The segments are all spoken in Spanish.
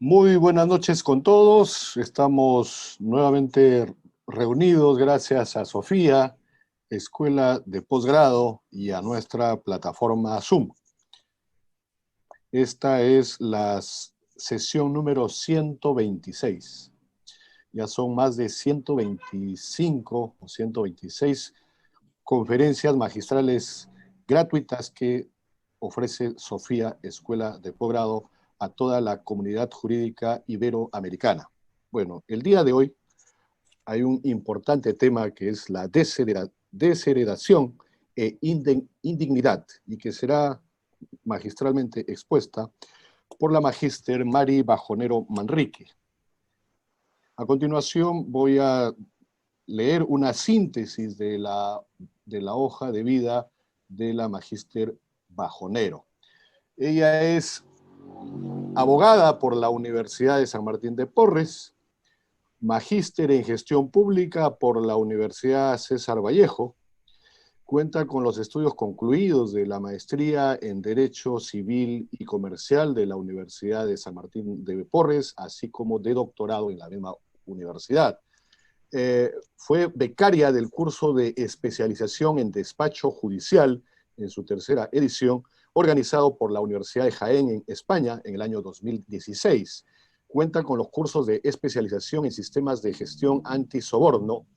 Muy buenas noches con todos. Estamos nuevamente reunidos gracias a Sofía, Escuela de Posgrado, y a nuestra plataforma Zoom. Esta es la sesión número 126. Ya son más de 125 o 126 conferencias magistrales gratuitas que ofrece Sofía, Escuela de Posgrado, a toda la comunidad jurídica iberoamericana. Bueno, el día de hoy hay un importante tema que es la desheredación e indignidad, y que será magistralmente expuesta por la magíster Mari Bajonero Manrique. A continuación voy a leer una síntesis de la hoja de vida de la magíster Bajonero. Ella es abogada por la Universidad de San Martín de Porres, magíster en gestión pública por la Universidad César Vallejo, cuenta con los estudios concluidos de la maestría en Derecho Civil y Comercial de la Universidad de San Martín de Porres, así como de doctorado en la misma universidad. Fue becaria del curso de especialización en despacho judicial en su tercera edición, organizado por la Universidad de Jaén en España en el año 2016. Cuenta con los cursos de especialización en sistemas de gestión antisoborno,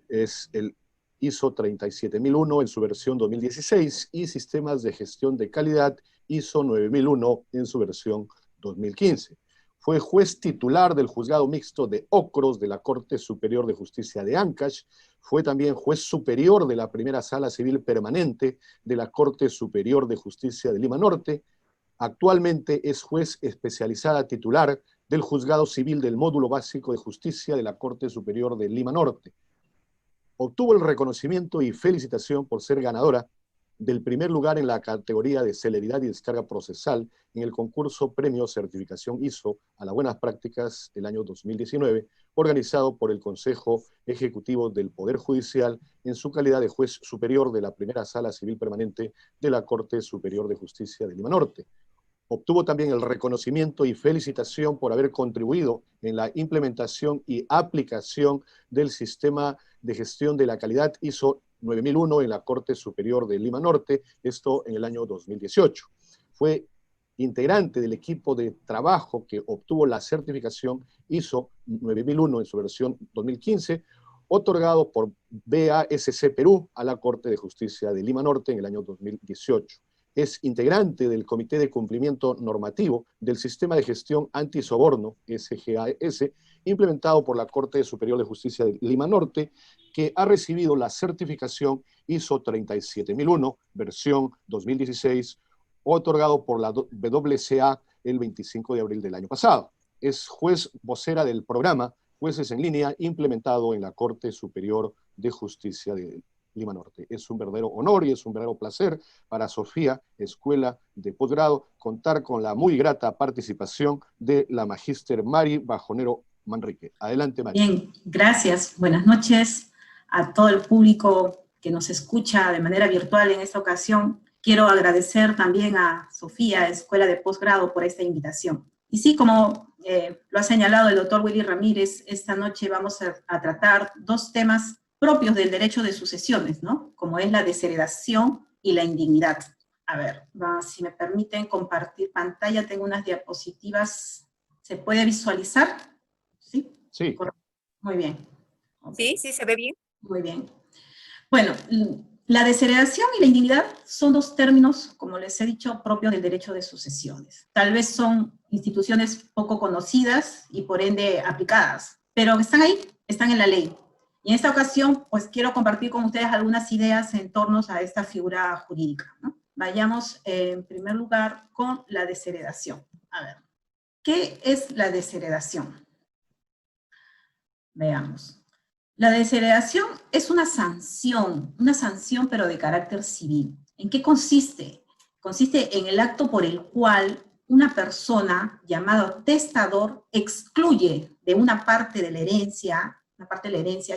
es el ISO 37001 en su versión 2016, y sistemas de gestión de calidad ISO 9001 en su versión 2015. Fue juez titular del juzgado mixto de Ocros de la Corte Superior de Justicia de Ancash. Fue también juez superior de la primera sala civil permanente de la Corte Superior de Justicia de Lima Norte. Actualmente es juez especializada titular del juzgado civil del módulo básico de justicia de la Corte Superior de Lima Norte. Obtuvo el reconocimiento y felicitación por ser ganadora del primer lugar en la categoría de celeridad y descarga procesal en el concurso Premio Certificación ISO a las Buenas Prácticas del año 2019, organizado por el Consejo Ejecutivo del Poder Judicial en su calidad de juez superior de la primera sala civil permanente de la Corte Superior de Justicia de Lima Norte. Obtuvo también el reconocimiento y felicitación por haber contribuido en la implementación y aplicación del sistema de gestión de la calidad ISO 9001 en la Corte Superior de Lima Norte, esto en el año 2018. Fue integrante del equipo de trabajo que obtuvo la certificación ISO 9001 en su versión 2015, otorgado por BASC Perú a la Corte de Justicia de Lima Norte en el año 2018. Es integrante del Comité de Cumplimiento Normativo del Sistema de Gestión Antisoborno, SGAS, implementado por la Corte Superior de Justicia de Lima Norte, que ha recibido la certificación ISO 37001, versión 2016, otorgado por la WCA el 25 de abril del año pasado. Es juez vocera del programa Jueces en Línea, implementado en la Corte Superior de Justicia de Lima Norte. Es un verdadero honor y es un verdadero placer para Sofía, Escuela de Posgrado, contar con la muy grata participación de la magíster Mari Bajonero Manrique. Adelante, Mari. Bien, gracias. Buenas noches a todo el público que nos escucha de manera virtual en esta ocasión. Quiero agradecer también a Sofía, Escuela de Posgrado, por esta invitación. Y sí, como lo ha señalado el doctor Willy Ramírez, esta noche vamos a tratar dos temas propios del derecho de sucesiones, ¿no? Como es la desheredación y la indignidad. A ver, si me permiten compartir pantalla, tengo unas diapositivas. ¿Se puede visualizar? ¿Sí? Sí. Muy bien. Okay. Sí, se ve bien. Muy bien. Bueno, la desheredación y la indignidad son dos términos, como les he dicho, propios del derecho de sucesiones. Tal vez son instituciones poco conocidas y por ende aplicadas, pero están ahí, están en la ley. Y en esta ocasión, pues quiero compartir con ustedes algunas ideas en torno a esta figura jurídica, ¿no? Vayamos en primer lugar con la desheredación. A ver, ¿qué es la desheredación? Veamos. La desheredación es una sanción pero de carácter civil. ¿En qué consiste? Consiste en el acto por el cual una persona llamado testador excluye de una parte de la herencia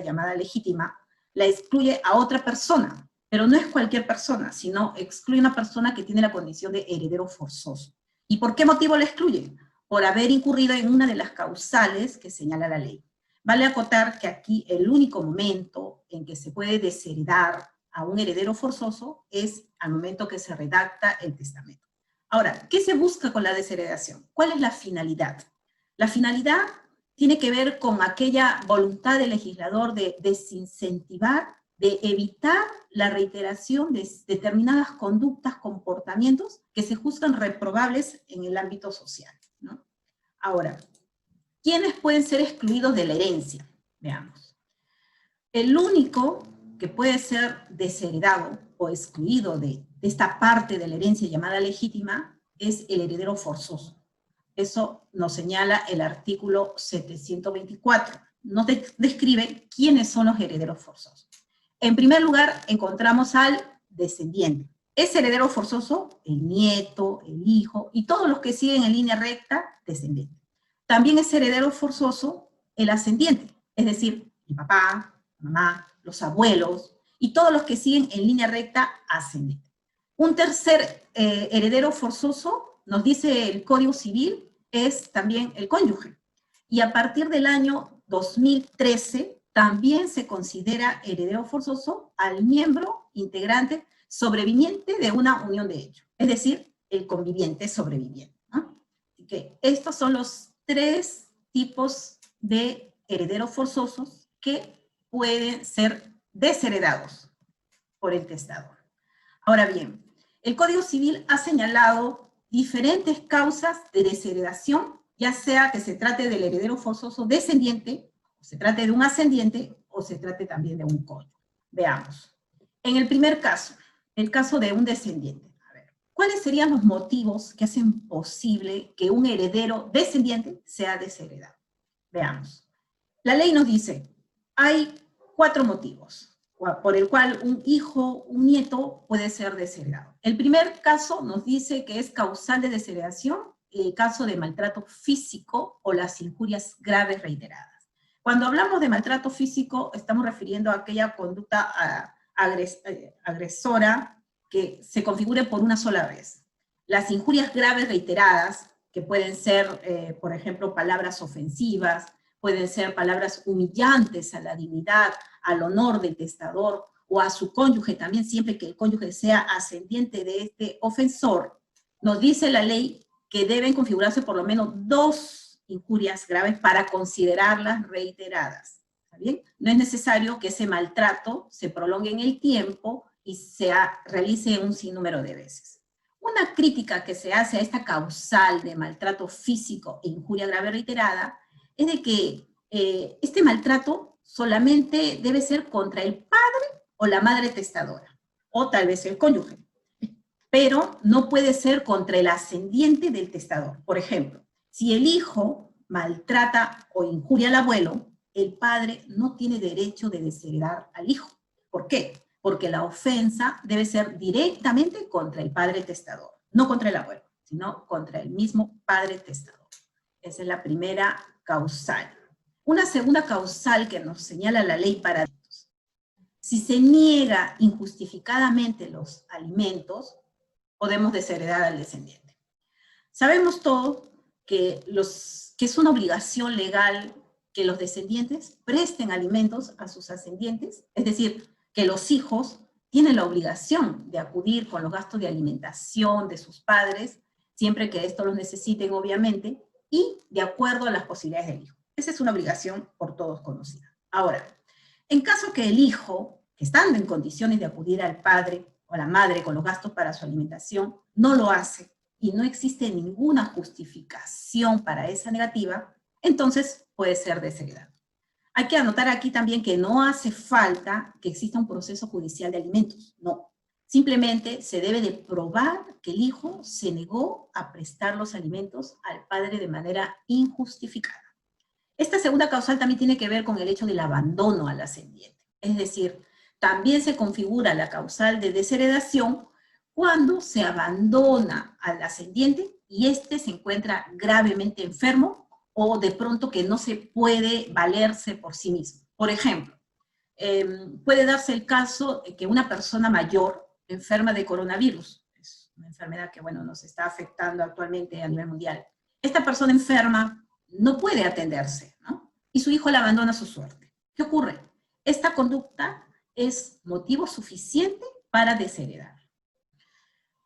llamada legítima, la excluye a otra persona, pero no es cualquier persona, sino excluye a una persona que tiene la condición de heredero forzoso. ¿Y por qué motivo la excluye? por haber incurrido en una de las causales que señala la ley. Vale acotar que aquí el único momento en que se puede desheredar a un heredero forzoso es al momento que se redacta el testamento. Ahora, ¿qué se busca con la desheredación? ¿Cuál es la finalidad? La finalidad tiene que ver con aquella voluntad del legislador de desincentivar, de evitar la reiteración de determinadas conductas, comportamientos que se juzgan reprobables en el ámbito social, ¿no? Ahora, ¿quiénes pueden ser excluidos de la herencia? Veamos. El único que puede ser desheredado o excluido de esta parte de la herencia llamada legítima es el heredero forzoso. Eso nos señala el artículo 724. Nos describe quiénes son los herederos forzosos. En primer lugar, encontramos al descendiente. Es heredero forzoso el nieto, el hijo, y todos los que siguen en línea recta, descendiente. También es heredero forzoso el ascendiente, es decir, el papá, la mamá, los abuelos, y todos los que siguen en línea recta, ascendente. Un tercer heredero forzoso, nos dice el Código Civil, es también el cónyuge. Y a partir del año 2013, también se considera heredero forzoso al miembro integrante sobreviviente de una unión de hecho, es decir, el conviviente sobreviviente, ¿no? Así que estos son los 3 tipos de herederos forzosos que pueden ser desheredados por el testador. Ahora bien, el Código Civil ha señalado diferentes causas de desheredación, ya sea que se trate del heredero forzoso descendiente, o se trate de un ascendiente, o se trate también de un cónyuge. Veamos. En el primer caso, el caso de un descendiente. A ver, ¿cuáles serían los motivos que hacen posible que un heredero descendiente sea desheredado? Veamos. La ley nos dice, hay 4 motivos por el cual un hijo, un nieto puede ser desheredado. El primer caso nos dice que es causal de desheredación el caso de maltrato físico o las injurias graves reiteradas. Cuando hablamos de maltrato físico, estamos refiriendo a aquella conducta agresora que se configure por una sola vez. Las injurias graves reiteradas, que pueden ser, por ejemplo, palabras ofensivas, pueden ser palabras humillantes a la dignidad, al honor del testador, o a su cónyuge también, siempre que el cónyuge sea ascendiente de este ofensor. Nos dice la ley que deben configurarse por lo menos 2 injurias graves para considerarlas reiteradas. ¿Está bien? No es necesario que ese maltrato se prolongue en el tiempo y se realice un sinnúmero de veces. Una crítica que se hace a esta causal de maltrato físico e injuria grave reiterada es de que este maltrato solamente debe ser contra el padre o la madre testadora, o tal vez el cónyuge, pero no puede ser contra el ascendiente del testador. Por ejemplo, si el hijo maltrata o injuria al abuelo, el padre no tiene derecho de desheredar al hijo. ¿Por qué? Porque la ofensa debe ser directamente contra el padre testador, no contra el abuelo, sino contra el mismo padre testador. Esa es la primera causal. Una segunda causal que nos señala la ley para adultos. Si se niega injustificadamente los alimentos, podemos desheredar al descendiente. Sabemos todos que es una obligación legal que los descendientes presten alimentos a sus ascendientes, es decir, que los hijos tienen la obligación de acudir con los gastos de alimentación de sus padres, siempre que esto los necesiten, obviamente, y de acuerdo a las posibilidades del hijo. Esa es una obligación por todos conocida. Ahora, en caso que el hijo, que estando en condiciones de acudir al padre o a la madre con los gastos para su alimentación, no lo hace y no existe ninguna justificación para esa negativa, entonces puede ser desheredado. Hay que anotar aquí también que no hace falta que exista un proceso judicial de alimentos, no. Simplemente se debe de probar que el hijo se negó a prestar los alimentos al padre de manera injustificada. Esta segunda causal también tiene que ver con el hecho del abandono al ascendiente. Es decir, también se configura la causal de desheredación cuando se abandona al ascendiente y éste se encuentra gravemente enfermo o de pronto que no se puede valerse por sí mismo. Por ejemplo, puede darse el caso de que una persona mayor enferma de coronavirus, es una enfermedad que, bueno, nos está afectando actualmente a nivel mundial. esta persona enferma no puede atenderse, ¿no? Y su hijo la abandona a su suerte. ¿Qué ocurre? Esta conducta es motivo suficiente para desheredar.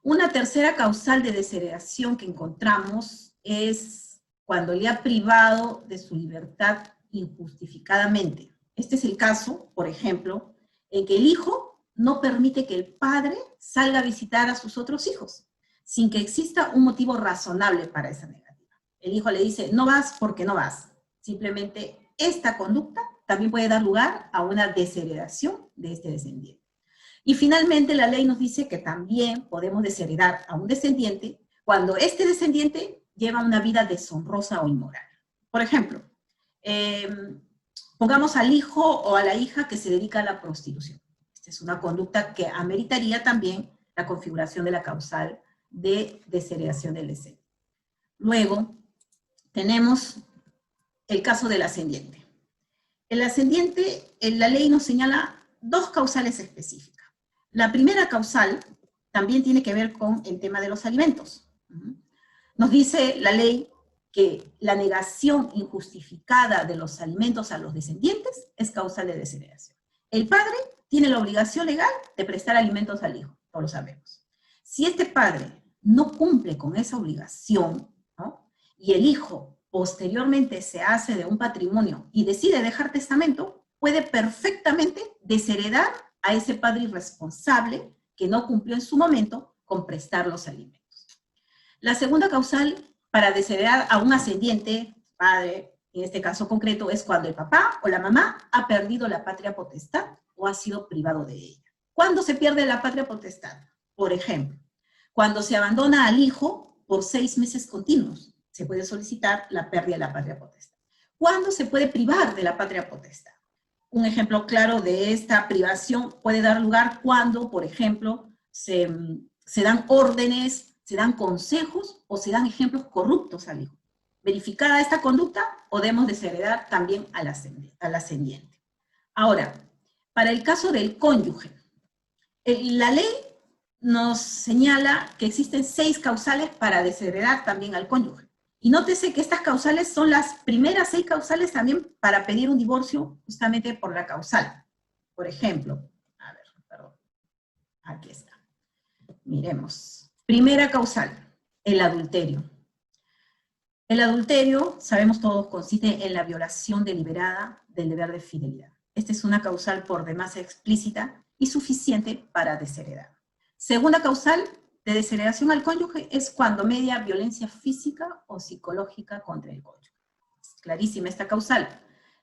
Una tercera causal de desheredación que encontramos es cuando le ha privado de su libertad injustificadamente. Este es el caso, por ejemplo, en que el hijo no permite que el padre salga a visitar a sus otros hijos, sin que exista un motivo razonable para esa negativa. El hijo le dice, no vas porque no vas. Simplemente esta conducta también puede dar lugar a una desheredación de este descendiente. Y finalmente la ley nos dice que también podemos desheredar a un descendiente cuando este descendiente lleva una vida deshonrosa o inmoral. Por ejemplo, pongamos al hijo o a la hija que se dedica a la prostitución. Esta es una conducta que ameritaría también la configuración de la causal de desheredación del descendiente. Luego, tenemos el caso del ascendiente. El ascendiente, la ley nos señala dos causales específicas. La primera causal también tiene que ver con el tema de los alimentos. Nos dice la ley que la negación injustificada de los alimentos a los descendientes es causal de desheredación. El padre tiene la obligación legal de prestar alimentos al hijo, todos lo sabemos. Si este padre no cumple con esa obligación, ¿no? Y el hijo posteriormente se hace de un patrimonio y decide dejar testamento, puede perfectamente desheredar a ese padre irresponsable que no cumplió en su momento con prestar los alimentos. La segunda causal para desheredar a un ascendiente, padre, en este caso concreto, es cuando el papá o la mamá ha perdido la patria potestad o ha sido privado de ella. ¿Cuándo se pierde la patria potestad? Por ejemplo, cuando se abandona al hijo por 6 meses continuos, se puede solicitar la pérdida de la patria potestad. ¿Cuándo se puede privar de la patria potestad? Un ejemplo claro de esta privación puede dar lugar cuando, por ejemplo, se dan órdenes, se dan consejos o se dan ejemplos corruptos al hijo. Verificada esta conducta, podemos desheredar también al ascendiente. Ahora, para el caso del cónyuge, la ley nos señala que existen 6 causales para desheredar también al cónyuge. Y nótese que estas causales son las primeras 6 causales también para pedir un divorcio justamente por la causal. Por ejemplo, a ver, perdón, aquí está. Miremos. Primera causal, el adulterio. El adulterio, sabemos todos, consiste en la violación deliberada del deber de fidelidad. Esta es una causal por demás explícita y suficiente para desheredar. Segunda causal de desheredación al cónyuge es cuando media violencia física o psicológica contra el cónyuge. Es clarísima esta causal.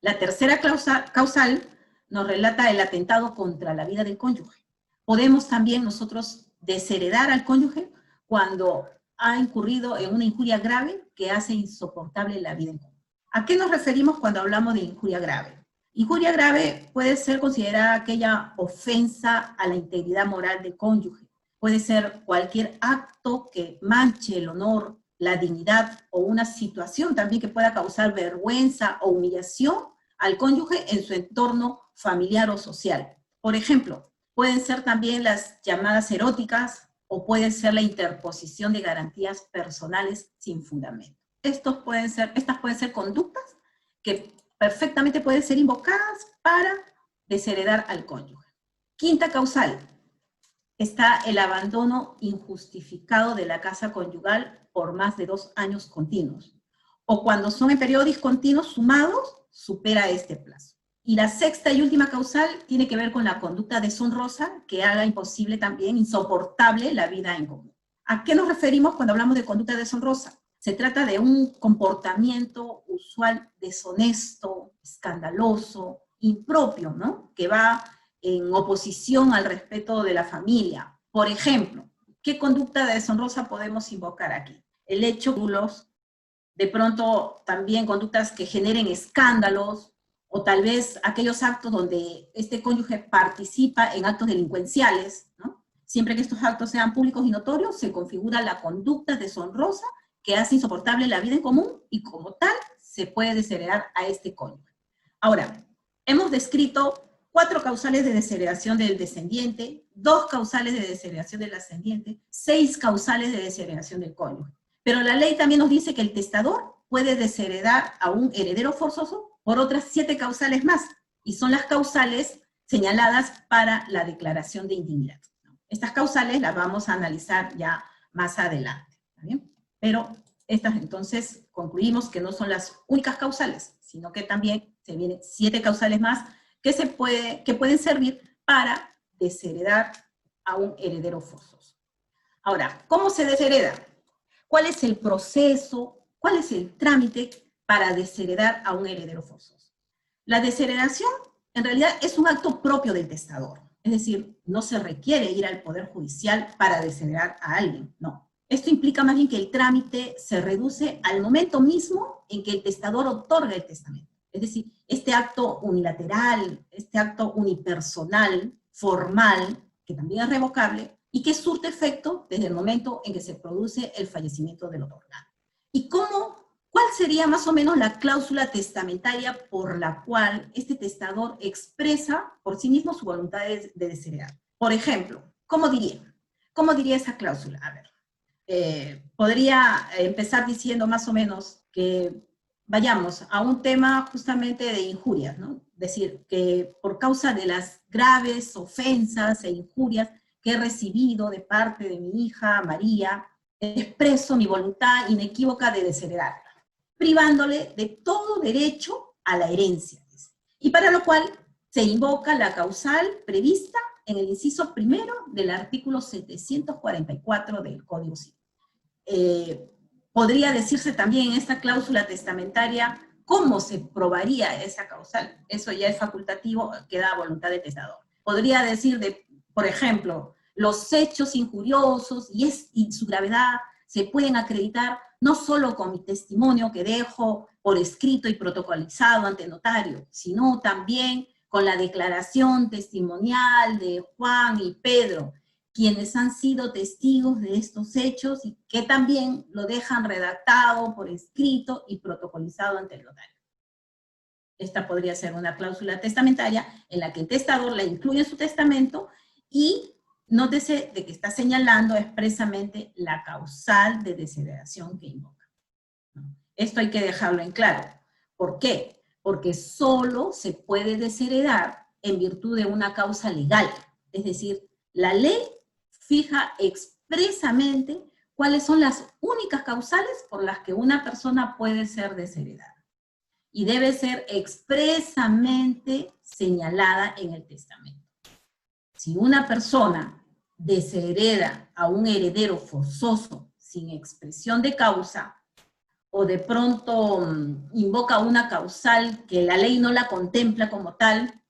La tercera causal nos relata el atentado contra la vida del cónyuge. Podemos también nosotros desheredar al cónyuge cuando ha incurrido en una injuria grave que hace insoportable la vida en común. ¿A qué nos referimos cuando hablamos de injuria grave? Injuria grave puede ser considerada aquella ofensa a la integridad moral del cónyuge. Puede ser cualquier acto que manche el honor, la dignidad o una situación también que pueda causar vergüenza o humillación al cónyuge en su entorno familiar o social. Por ejemplo, pueden ser también las llamadas eróticas o puede ser la interposición de garantías personales sin fundamento. Estas pueden ser conductas que perfectamente pueden ser invocadas para desheredar al cónyuge. Quinta causal, está el abandono injustificado de la casa conyugal por más de 2 años continuos, o cuando son en periodos discontinuos sumados, supera este plazo. Y la sexta y última causal tiene que ver con la conducta deshonrosa que haga imposible también, insoportable, la vida en común. ¿A qué nos referimos cuando hablamos de conducta deshonrosa? Se trata de un comportamiento usual deshonesto, escandaloso, impropio, ¿no? Que va en oposición al respeto de la familia. Por ejemplo, ¿qué conducta deshonrosa podemos invocar aquí? El hecho de pronto también conductas que generen escándalos, o tal vez aquellos actos donde este cónyuge participa en actos delincuenciales, ¿no? Siempre que estos actos sean públicos y notorios, se configura la conducta deshonrosa que hace insoportable la vida en común y como tal se puede desheredar a este cónyuge. Ahora, hemos descrito 4 causales de desheredación del descendiente, 2 causales de desheredación del ascendiente, 6 causales de desheredación del cónyuge. Pero la ley también nos dice que el testador puede desheredar a un heredero forzoso por otras 7 causales más, y son las causales señaladas para la declaración de indignidad. Estas causales las vamos a analizar ya más adelante, ¿está bien? Pero estas entonces concluimos que no son las únicas causales, sino que también se vienen 7 causales más que pueden servir para desheredar a un heredero forzoso. Ahora, ¿cómo se deshereda? ¿Cuál es el proceso? ¿Cuál es el trámite para desheredar a un heredero forzoso? La desheredación, en realidad, es un acto propio del testador. Es decir, no se requiere ir al Poder Judicial para desheredar a alguien, no. Esto implica más bien que el trámite se reduce al momento mismo en que el testador otorga el testamento. Es decir, este acto unilateral, este acto unipersonal, formal, que también es revocable, y que surte efecto desde el momento en que se produce el fallecimiento del otorgante. ¿Y cuál sería más o menos la cláusula testamentaria por la cual este testador expresa por sí mismo su voluntad de desheredar? Por ejemplo, ¿cómo diría? ¿Cómo diría esa cláusula? A ver, podría empezar diciendo más o menos que vayamos a un tema justamente de injurias, ¿no? Es decir, que por causa de las graves ofensas e injurias que he recibido de parte de mi hija María, expreso mi voluntad inequívoca de desheredarla, privándole de todo derecho a la herencia, y para lo cual se invoca la causal prevista en el inciso primero del artículo 744 del Código Civil. Podría decirse también en esta cláusula testamentaria cómo se probaría esa causal. Eso ya es facultativo, queda a voluntad del testador. Podría decir, por ejemplo, los hechos injuriosos y su gravedad se pueden acreditar no solo con mi testimonio que dejo por escrito y protocolizado ante notario, sino también con la declaración testimonial de Juan y Pedro, quienes han sido testigos de estos hechos y que también lo dejan redactado por escrito y protocolizado ante el notario. Esta podría ser una cláusula testamentaria en la que el testador la incluye en su testamento y nótese de que está señalando expresamente la causal de desheredación que invoca. Esto hay que dejarlo en claro. ¿Por qué? Porque solo se puede desheredar en virtud de una causa legal. Es decir, la ley fija expresamente cuáles son las únicas causales por las que una persona puede ser desheredada. Y debe ser expresamente señalada en el testamento. Si una persona deshereda a un heredero forzoso sin expresión de causa, o de pronto invoca una causal que la ley no la contempla como tal,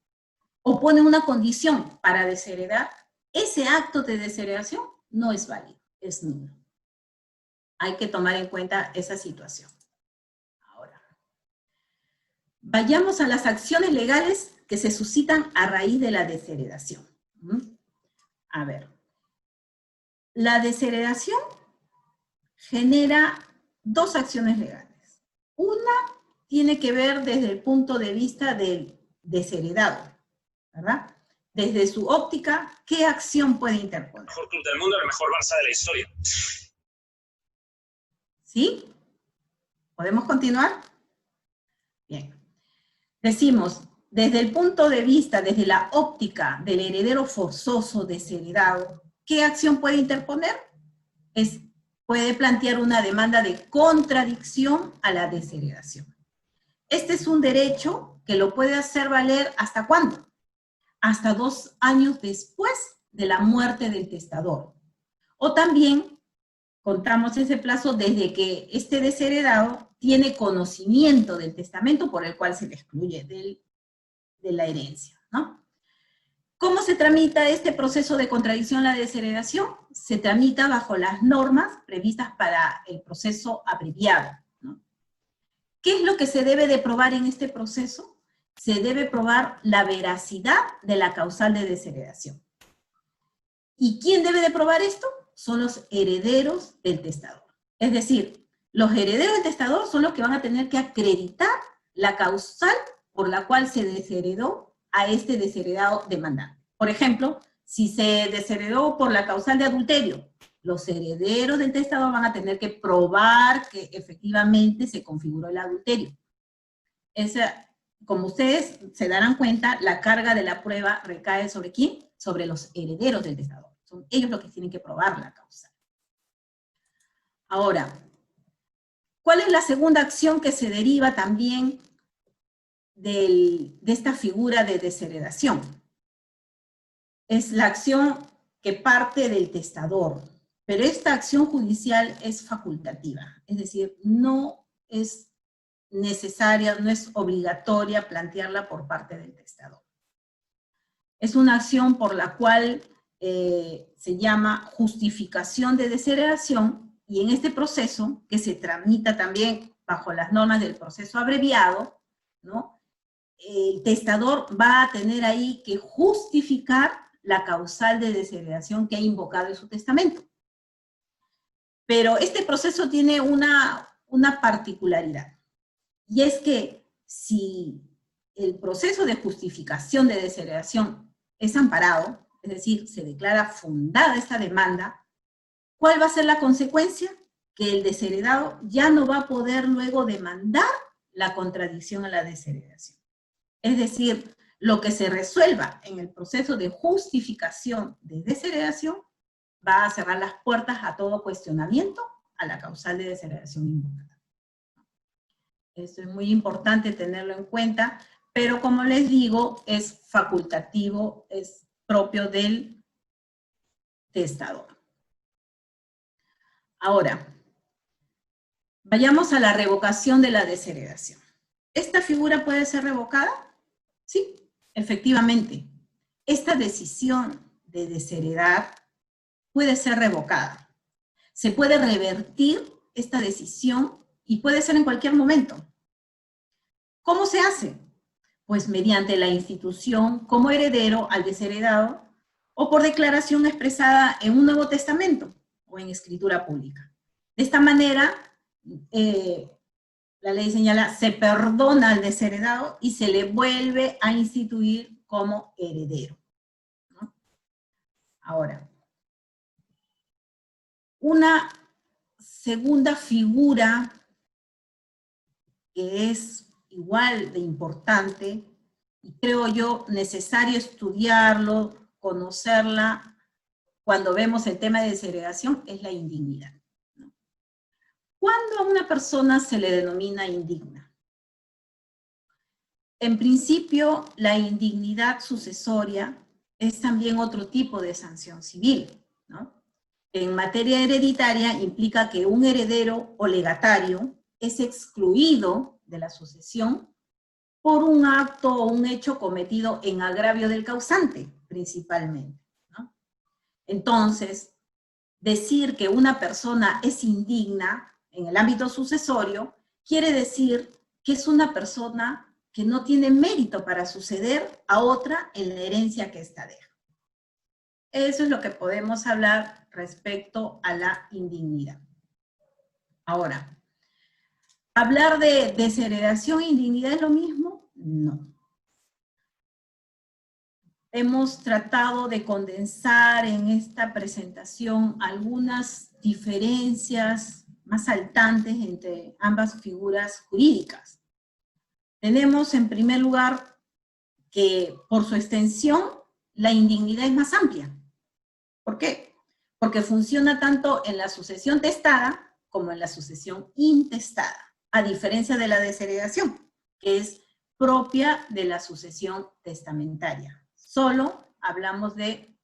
o pone una condición para desheredar, ese acto de desheredación no es válido, es nulo. Hay que tomar en cuenta esa situación. Ahora, vayamos a las acciones legales que se suscitan a raíz de la desheredación. A ver, la desheredación genera 2 acciones legales. Una tiene que ver desde el punto de vista del desheredado, ¿verdad? Desde su óptica, ¿qué acción puede interponer? El mejor club del mundo, el mejor Barça de la historia. ¿Sí? ¿Podemos continuar? Bien. Decimos, desde el punto de vista, desde la óptica del heredero forzoso desheredado, ¿qué acción puede interponer? Puede plantear una demanda de contradicción a la desheredación. Este es un derecho que lo puede hacer valer ¿hasta cuándo? Hasta 2 años después de la muerte del testador. O también contamos ese plazo desde que este desheredado tiene conocimiento del testamento por el cual se le excluye de la herencia, ¿no? ¿Cómo se tramita este proceso de contradicción a la desheredación? Se tramita bajo las normas previstas para el proceso abreviado, ¿no? ¿Qué es lo que se debe de probar en este proceso? Se debe probar la veracidad de la causal de desheredación. ¿Y quién debe de probar esto? Son los herederos del testador. Es decir, los herederos del testador son los que van a tener que acreditar la causal por la cual se desheredó a este desheredado demandante. Por ejemplo, si se desheredó por la causal de adulterio, los herederos del testador van a tener que probar que efectivamente se configuró el adulterio. Como ustedes se darán cuenta, la carga de la prueba recae ¿sobre quién? Sobre los herederos del testador. Son ellos los que tienen que probar la causal. Ahora, ¿cuál es la segunda acción que se deriva también de esta figura de desheredación? Es la acción que parte del testador, pero esta acción judicial es facultativa, es decir, no es necesaria, no es obligatoria plantearla por parte del testador. Es una acción por la cual se llama justificación de desheredación, y en este proceso, que se tramita también bajo las normas del proceso abreviado, ¿no? El testador va a tener ahí que justificar la causal de desheredación que ha invocado en su testamento. Pero este proceso tiene una particularidad, y es que si el proceso de justificación de desheredación es amparado, es decir, se declara fundada esta demanda, ¿cuál va a ser la consecuencia? Que el desheredado ya no va a poder luego demandar la contradicción a la desheredación. Es decir, lo que se resuelva en el proceso de justificación de desheredación va a cerrar las puertas a todo cuestionamiento a la causal de desheredación invocada. Esto es muy importante tenerlo en cuenta, pero como les digo, es facultativo, es propio del testador. Ahora, vayamos a la revocación de la desheredación. ¿Esta figura puede ser revocada? Sí, efectivamente. Esta decisión de desheredar puede ser revocada. Se puede revertir esta decisión y puede ser en cualquier momento. ¿Cómo se hace? Pues mediante la institución como heredero al desheredado o por declaración expresada en un Nuevo Testamento o en escritura pública. De esta manera, la ley señala, se perdona al desheredado y se le vuelve a instituir como heredero, ¿no? Ahora, una segunda figura que es igual de importante, y creo yo necesario estudiarlo, conocerla, cuando vemos el tema de desheredación, es la indignidad. ¿Cuándo a una persona se le denomina indigna? En principio, la indignidad sucesoria es también otro tipo de sanción civil, ¿no? En materia hereditaria implica que un heredero o legatario es excluido de la sucesión por un acto o un hecho cometido en agravio del causante, principalmente, ¿no? Entonces, decir que una persona es indigna en el ámbito sucesorio quiere decir que es una persona que no tiene mérito para suceder a otra en la herencia que ésta deja. Eso es lo que podemos hablar respecto a la indignidad. Ahora, ¿hablar de desheredación e indignidad es lo mismo? No. Hemos tratado de condensar en esta presentación algunas diferencias más saltantes entre ambas figuras jurídicas. Tenemos en primer lugar que por su extensión la indignidad es más amplia. ¿Por qué? Porque funciona tanto en la sucesión testada como en la sucesión intestada, a diferencia de la desheredación, que es propia de la sucesión testamentaria. Solo hablamos de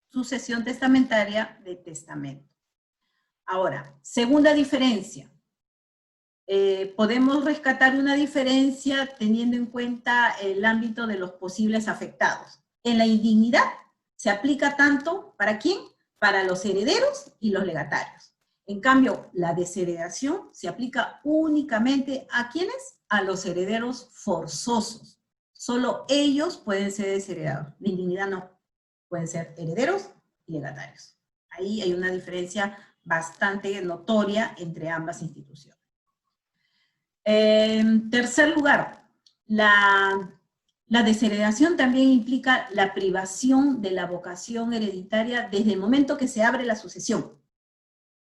sucesión testamentaria de testamento. Ahora, segunda diferencia. Podemos rescatar una diferencia teniendo en cuenta el ámbito de los posibles afectados. En la indignidad se aplica tanto, ¿para quién? Para los herederos y los legatarios. En cambio, la desheredación se aplica únicamente ¿a quiénes? A los herederos forzosos. Solo ellos pueden ser desheredados. La indignidad no. Pueden ser herederos y legatarios. Ahí hay una diferencia bastante notoria entre ambas instituciones. En tercer lugar, la La desheredación también implica la privación de la vocación hereditaria desde el momento que se abre la sucesión.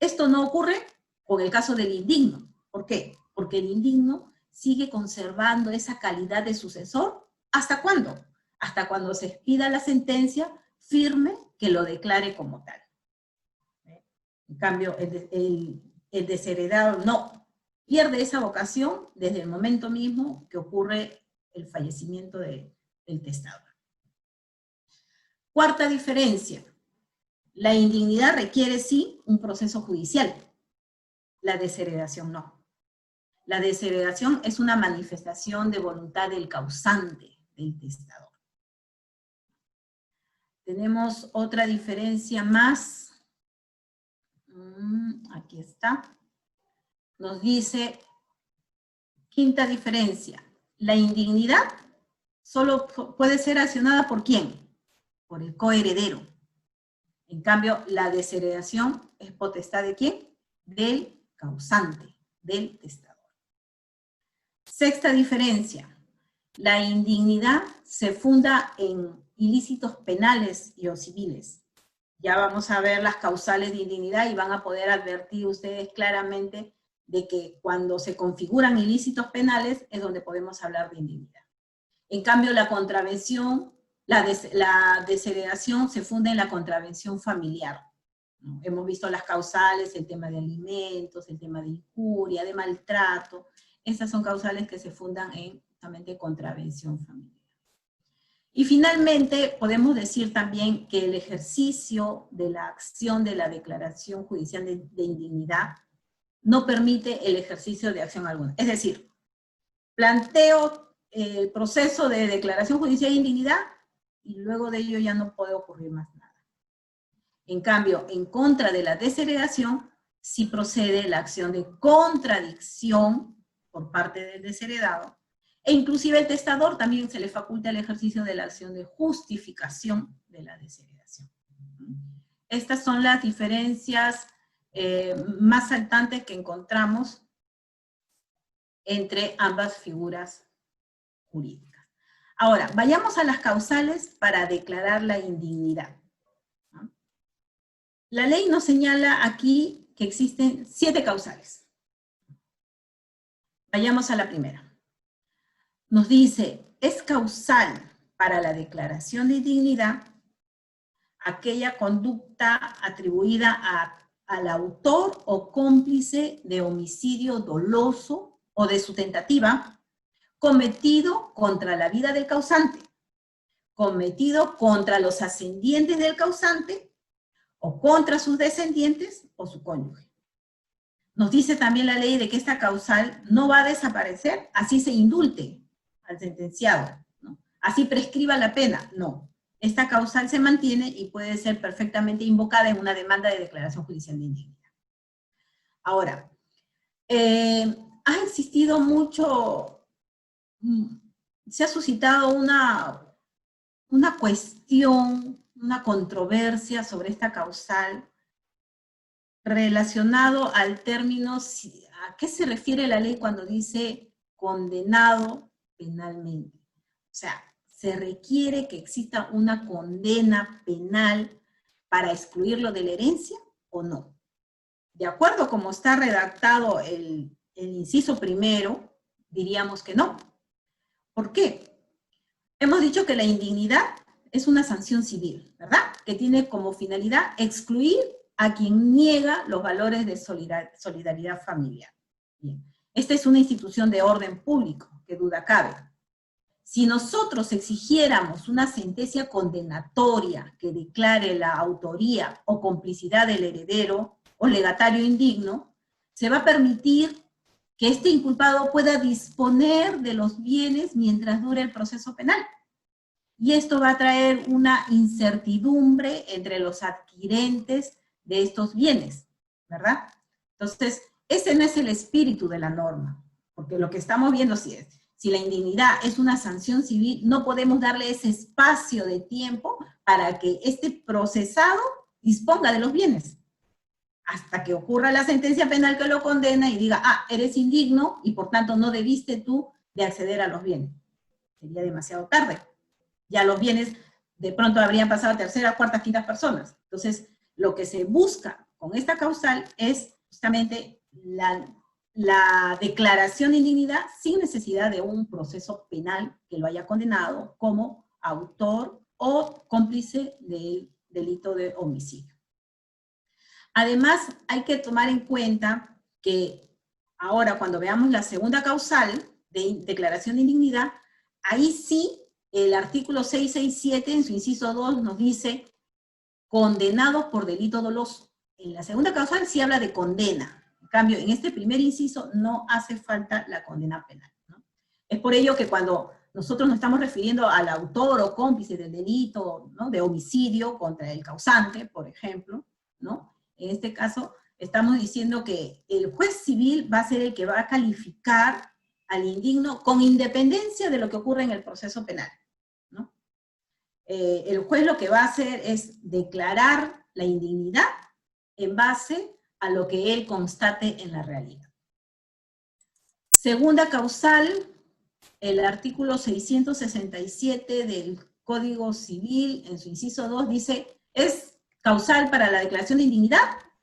Esto no ocurre con el caso del indigno. ¿Por qué? Porque el indigno sigue conservando esa calidad de sucesor. ¿Hasta cuándo? Hasta cuando se expida la sentencia firme que lo declare como tal. En cambio, el desheredado no. Pierde esa vocación desde el momento mismo que ocurre el fallecimiento del testador. Cuarta diferencia. La indignidad requiere, sí, un proceso judicial. La desheredación no. La desheredación es una manifestación de voluntad del causante, del testador. Tenemos otra diferencia más. Aquí está. Nos dice, quinta diferencia, la indignidad solo puede ser accionada ¿por quién? Por el coheredero. En cambio, la desheredación es potestad ¿de quién? Del causante, del testador. Sexta diferencia, la indignidad se funda en ilícitos penales y o civiles. Ya vamos a ver las causales de indignidad y van a poder advertir ustedes claramente de que cuando se configuran ilícitos penales es donde podemos hablar de indignidad. En cambio, la contravención, la desheredación se funda en la contravención familiar, ¿no? Hemos visto las causales, el tema de alimentos, el tema de injuria, de maltrato. Esas son causales que se fundan en justamente contravención familiar. Y finalmente, podemos decir también que el ejercicio de la acción de la declaración judicial de indignidad no permite el ejercicio de acción alguna. Es decir, planteo el proceso de declaración judicial de indignidad y luego de ello ya no puede ocurrir más nada. En cambio, en contra de la desheredación, sí procede la acción de contradicción por parte del desheredado, e inclusive el testador también se le faculta el ejercicio de la acción de justificación de la desheredación. Estas son las diferencias más saltantes que encontramos entre ambas figuras jurídicas. Ahora, vayamos a las causales para declarar la indignidad. La ley nos señala aquí que existen 7 causales. Vayamos a la primera. Nos dice, es causal para la declaración de indignidad aquella conducta atribuida al autor o cómplice de homicidio doloso o de su tentativa, cometido contra la vida del causante, cometido contra los ascendientes del causante, o contra sus descendientes o su cónyuge. Nos dice también la ley de que esta causal no va a desaparecer, así se indulte al sentenciado, ¿no? Así prescriba la pena, no. Esta causal se mantiene y puede ser perfectamente invocada en una demanda de declaración judicial de indignidad. Ahora, ha existido mucho, se ha suscitado una cuestión, una controversia sobre esta causal relacionado al término, ¿a qué se refiere la ley cuando dice condenado penalmente? O sea, ¿se requiere que exista una condena penal para excluirlo de la herencia o no? De acuerdo a cómo está redactado el inciso primero, diríamos que no. ¿Por qué? Hemos dicho que la indignidad es una sanción civil, ¿verdad? Que tiene como finalidad excluir a quien niega los valores de solidaridad familiar. Bien. Esta es una institución de orden público, que duda cabe. Si nosotros exigiéramos una sentencia condenatoria que declare la autoría o complicidad del heredero o legatario indigno, se va a permitir que este inculpado pueda disponer de los bienes mientras dure el proceso penal. Y esto va a traer una incertidumbre entre los adquirentes de estos bienes, ¿verdad? Entonces, ese no es el espíritu de la norma, porque lo que estamos viendo si la indignidad es una sanción civil, no podemos darle ese espacio de tiempo para que este procesado disponga de los bienes, hasta que ocurra la sentencia penal que lo condena y diga, eres indigno y por tanto no debiste tú de acceder a los bienes. sería demasiado tarde. Ya los bienes de pronto habrían pasado a terceras, cuartas, quintas personas. Entonces, lo que se busca con esta causal es justamente la declaración de indignidad sin necesidad de un proceso penal que lo haya condenado como autor o cómplice del delito de homicidio. Además, hay que tomar en cuenta que ahora cuando veamos la segunda causal de declaración de indignidad, ahí sí el artículo 667 en su inciso 2 nos dice condenados por delito doloso. En la segunda causal sí habla de condena. En cambio, en este primer inciso no hace falta la condena penal, ¿no? Es por ello que cuando nosotros nos estamos refiriendo al autor o cómplice del delito, ¿no?, de homicidio contra el causante, por ejemplo, ¿no?, en este caso estamos diciendo que el juez civil va a ser el que va a calificar al indigno con independencia de lo que ocurre en el proceso penal, ¿no? El juez lo que va a hacer es declarar la indignidad en base a lo que él constate en la realidad. Segunda causal, el artículo 667 del Código Civil, en su inciso 2, dice, es causal para la declaración de indignidad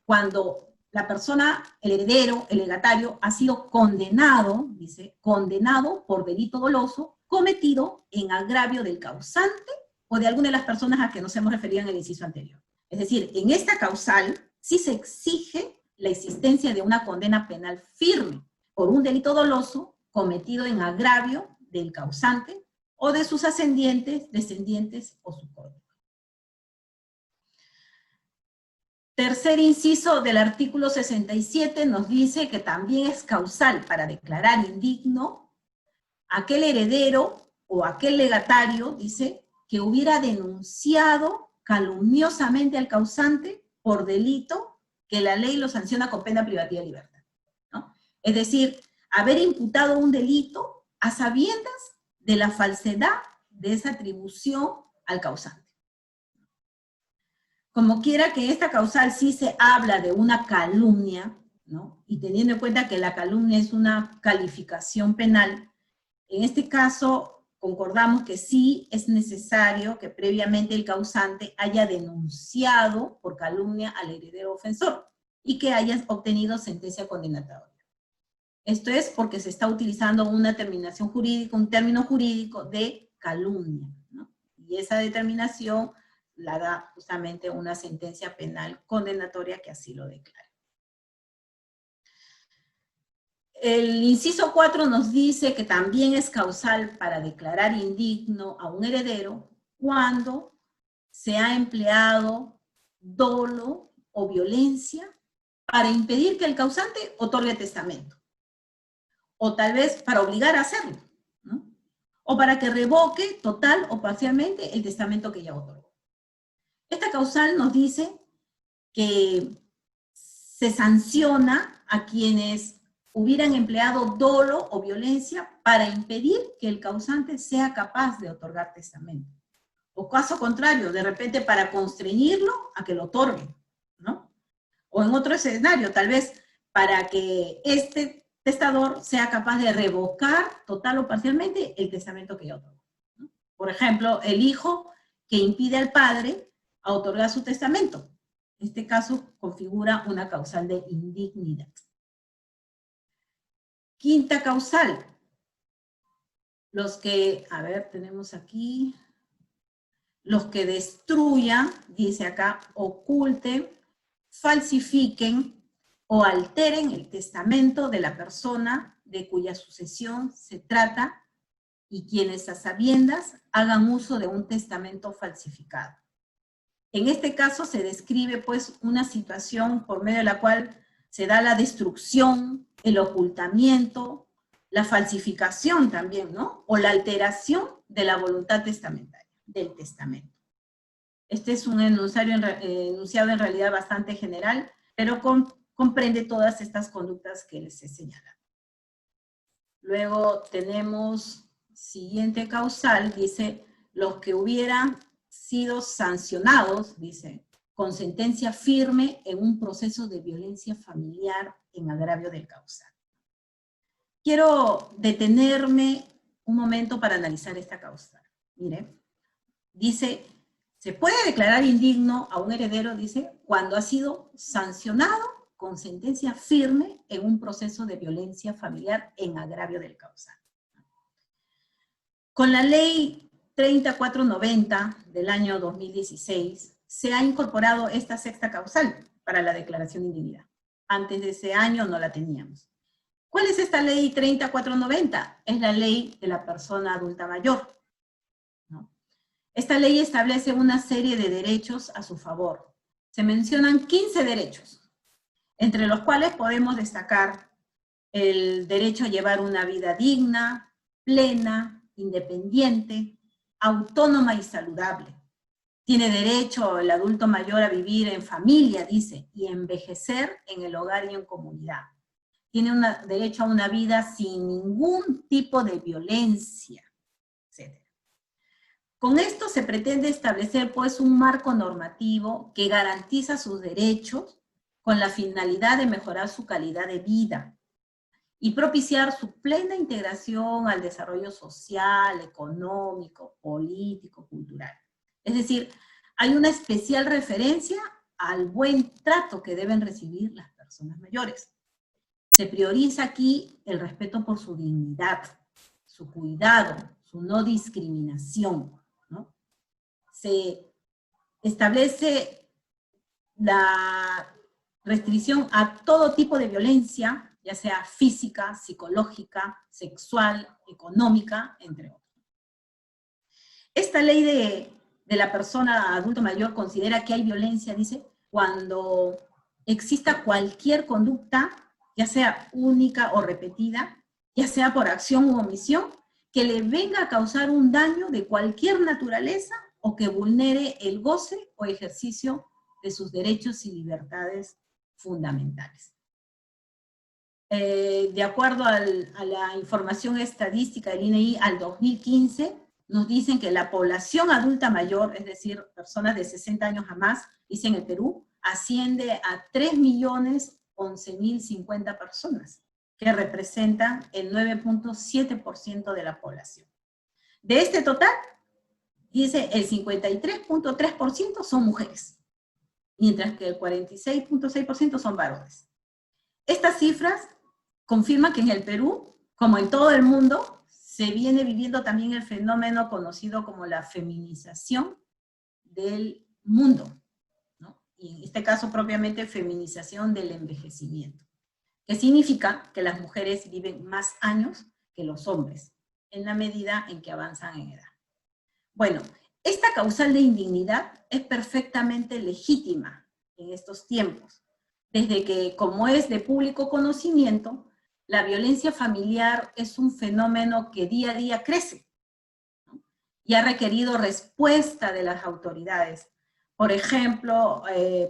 cuando la persona, el heredero, el legatario, ha sido condenado, dice, condenado por delito doloso cometido en agravio del causante o de alguna de las personas a que nos hemos referido en el inciso anterior. Es decir, en esta causal sí se exige la existencia de una condena penal firme por un delito doloso cometido en agravio del causante o de sus ascendientes, descendientes o su cónyuge. Tercer inciso del artículo 67 nos dice que también es causal para declarar indigno aquel heredero o aquel legatario, dice, que hubiera denunciado calumniosamente al causante por delito que la ley lo sanciona con pena privativa de libertad, ¿no? Es decir, haber imputado un delito a sabiendas de la falsedad de esa atribución al causante. Como quiera que esta causal sí se habla de una calumnia, ¿no?, y teniendo en cuenta que la calumnia es una calificación penal, en este caso concordamos que sí es necesario que previamente el causante haya denunciado por calumnia al heredero ofensor y que haya obtenido sentencia condenatoria. Esto es porque se está utilizando una terminación jurídica, un término jurídico de calumnia, ¿no? Y esa determinación la da justamente una sentencia penal condenatoria que así lo declara. El inciso 4 nos dice que también es causal para declarar indigno a un heredero cuando se ha empleado dolo o violencia para impedir que el causante otorgue testamento, o tal vez para obligar a hacerlo, ¿no?, o para que revoque total o parcialmente el testamento que ya otorgó. Esta causal nos dice que se sanciona a quienes hubieran empleado dolo o violencia para impedir que el causante sea capaz de otorgar testamento. O caso contrario, de repente para constreñirlo a que lo otorgue, ¿no? O en otro escenario, tal vez para que este testador sea capaz de revocar total o parcialmente el testamento que ya otorgó, ¿no? Por ejemplo, el hijo que impide al padre a otorgar su testamento. En este caso configura una causal de indignidad. Quinta causal. Los que, a ver, tenemos aquí, los que destruyan, dice acá, oculten, falsifiquen o alteren el testamento de la persona de cuya sucesión se trata y quienes a sabiendas hagan uso de un testamento falsificado. En este caso se describe pues una situación por medio de la cual se da la destrucción, el ocultamiento, la falsificación también, ¿no?, o la alteración de la voluntad testamentaria, del testamento. Este es un enunciado en realidad bastante general, pero comprende todas estas conductas que les he señalado. Luego tenemos siguiente causal, dice, los que hubieran sido sancionados, dice, con sentencia firme en un proceso de violencia familiar en agravio del causante. Quiero detenerme un momento para analizar esta causa. Mire, dice, se puede declarar indigno a un heredero, dice, cuando ha sido sancionado con sentencia firme en un proceso de violencia familiar en agravio del causal. Con la ley 3490 del año 2016, se ha incorporado esta sexta causal para la declaración de indignidad. Antes de ese año no la teníamos. ¿Cuál es esta ley 3490? Es la ley de la persona adulta mayor, ¿no? Esta ley establece una serie de derechos a su favor. Se mencionan 15 derechos, entre los cuales podemos destacar el derecho a llevar una vida digna, plena, independiente, autónoma y saludable. Tiene derecho el adulto mayor a vivir en familia, dice, y envejecer en el hogar y en comunidad. Tiene derecho a una vida sin ningún tipo de violencia, etc. Con esto se pretende establecer, pues, un marco normativo que garantiza sus derechos con la finalidad de mejorar su calidad de vida y propiciar su plena integración al desarrollo social, económico, político, cultural. Es decir, hay una especial referencia al buen trato que deben recibir las personas mayores. Se prioriza aquí el respeto por su dignidad, su cuidado, su no discriminación, ¿no? Se establece la restricción a todo tipo de violencia, ya sea física, psicológica, sexual, económica, entre otros. Esta ley de la persona adulto mayor considera que hay violencia, dice, cuando exista cualquier conducta, ya sea única o repetida, ya sea por acción u omisión, que le venga a causar un daño de cualquier naturaleza o que vulnere el goce o ejercicio de sus derechos y libertades fundamentales. De acuerdo a la información estadística del INEI al 2015, nos dicen que la población adulta mayor, es decir, personas de 60 años a más, dice en el Perú, asciende a 3.011.050 personas, que representan el 9.7% de la población. De este total, dice, el 53.3% son mujeres, mientras que el 46.6% son varones. Estas cifras confirman que en el Perú, como en todo el mundo, se viene viviendo también el fenómeno conocido como la feminización del mundo, ¿no? Y en este caso propiamente feminización del envejecimiento, que significa que las mujeres viven más años que los hombres, en la medida en que avanzan en edad. Bueno, esta causal de indignidad es perfectamente legítima en estos tiempos, desde que, como es de público conocimiento, la violencia familiar es un fenómeno que día a día crece, ¿no? Y ha requerido respuesta de las autoridades. Por ejemplo,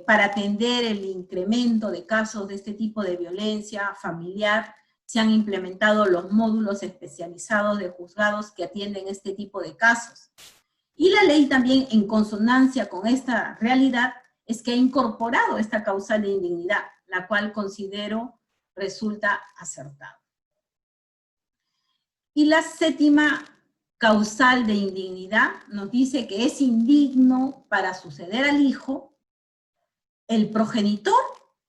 para atender el incremento de casos de este tipo de violencia familiar, se han implementado los módulos especializados de juzgados que atienden este tipo de casos. Y la ley también, en consonancia con esta realidad, es que ha incorporado esta causal de indignidad, la cual considero resulta acertada. Y la séptima causal de indignidad nos dice que es indigno para suceder al hijo el progenitor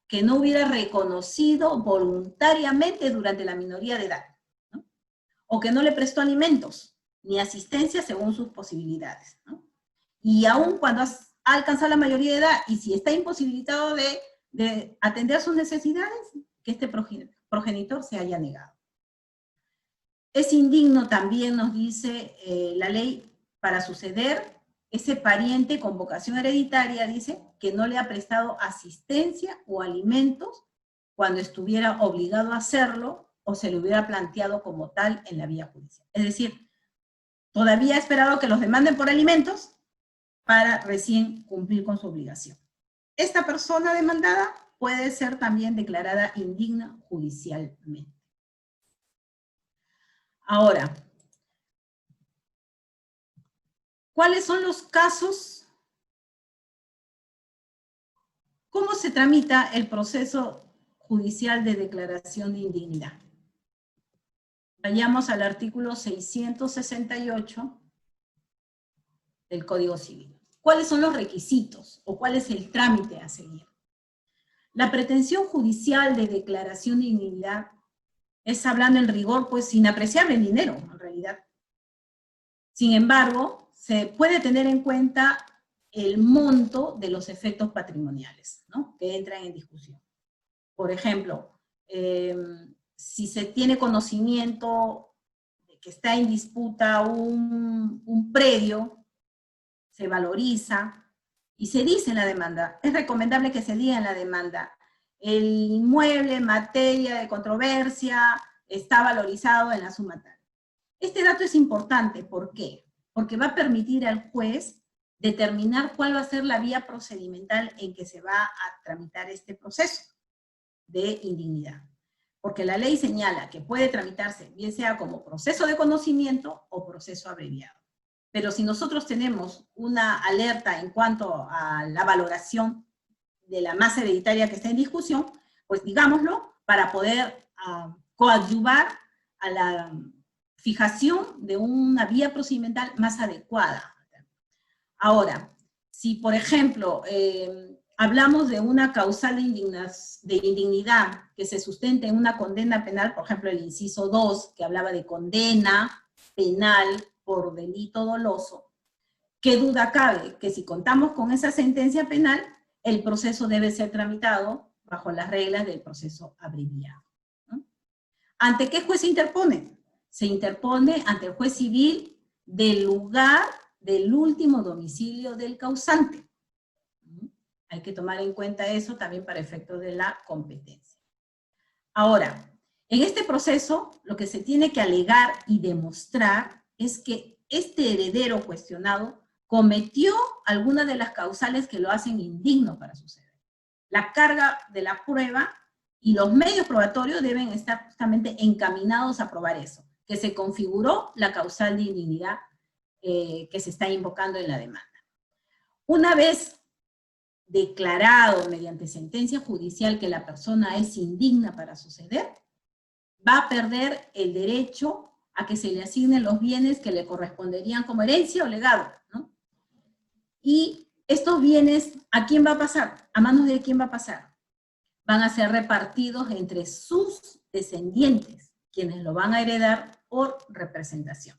que no hubiera reconocido voluntariamente durante la minoría de edad, ¿no? O que no le prestó alimentos ni asistencia según sus posibilidades, ¿no? Y aún cuando ha alcanzado la mayoría de edad y si está imposibilitado de atender sus necesidades, que este progenitor se haya negado. Es indigno también, nos dice la ley, para suceder ese pariente con vocación hereditaria, dice, que no le ha prestado asistencia o alimentos cuando estuviera obligado a hacerlo o se le hubiera planteado como tal en la vía judicial. Es decir, todavía ha esperado que los demanden por alimentos para recién cumplir con su obligación. Esta persona demandada puede ser también declarada indigna judicialmente. Ahora, ¿cuáles son los casos? ¿Cómo se tramita el proceso judicial de declaración de indignidad? Vayamos al artículo 668 del Código Civil. ¿Cuáles son los requisitos o cuál es el trámite a seguir? La pretensión judicial de declaración de indignidad es, hablando en rigor, pues inapreciable en dinero, en realidad. Sin embargo, se puede tener en cuenta el monto de los efectos patrimoniales, ¿no?, que entran en discusión. Por ejemplo, si se tiene conocimiento de que está en disputa un predio, se valoriza y se dice en la demanda, es recomendable que se diga en la demanda, el inmueble en materia de controversia está valorizado en la suma tal. Este dato es importante, ¿por qué? Porque va a permitir al juez determinar cuál va a ser la vía procedimental en que se va a tramitar este proceso de indignidad. Porque la ley señala que puede tramitarse bien sea como proceso de conocimiento o proceso abreviado. Pero si nosotros tenemos una alerta en cuanto a la valoración de la masa hereditaria que está en discusión, pues digámoslo, para poder coadyuvar a la fijación de una vía procedimental más adecuada. Ahora, si por ejemplo hablamos de una causal de indignidad que se sustenta en una condena penal, por ejemplo el inciso 2, que hablaba de condena penal por delito doloso, ¿qué duda cabe? Que si contamos con esa sentencia penal, el proceso debe ser tramitado bajo las reglas del proceso abreviado, ¿no? ¿Ante qué juez se interpone? Se interpone ante el juez civil del lugar del último domicilio del causante. Hay que tomar en cuenta eso también para efectos de la competencia. Ahora, en este proceso, lo que se tiene que alegar y demostrar es que este heredero cuestionado cometió alguna de las causales que lo hacen indigno para suceder. La carga de la prueba y los medios probatorios deben estar justamente encaminados a probar eso, que se configuró la causal de indignidad que se está invocando en la demanda. Una vez declarado mediante sentencia judicial que la persona es indigna para suceder, va a perder el derecho a que se le asignen los bienes que le corresponderían como herencia o legado, ¿no? Y estos bienes, ¿a quién va a pasar? ¿A manos de quién va a pasar? Van a ser repartidos entre sus descendientes, quienes lo van a heredar por representación.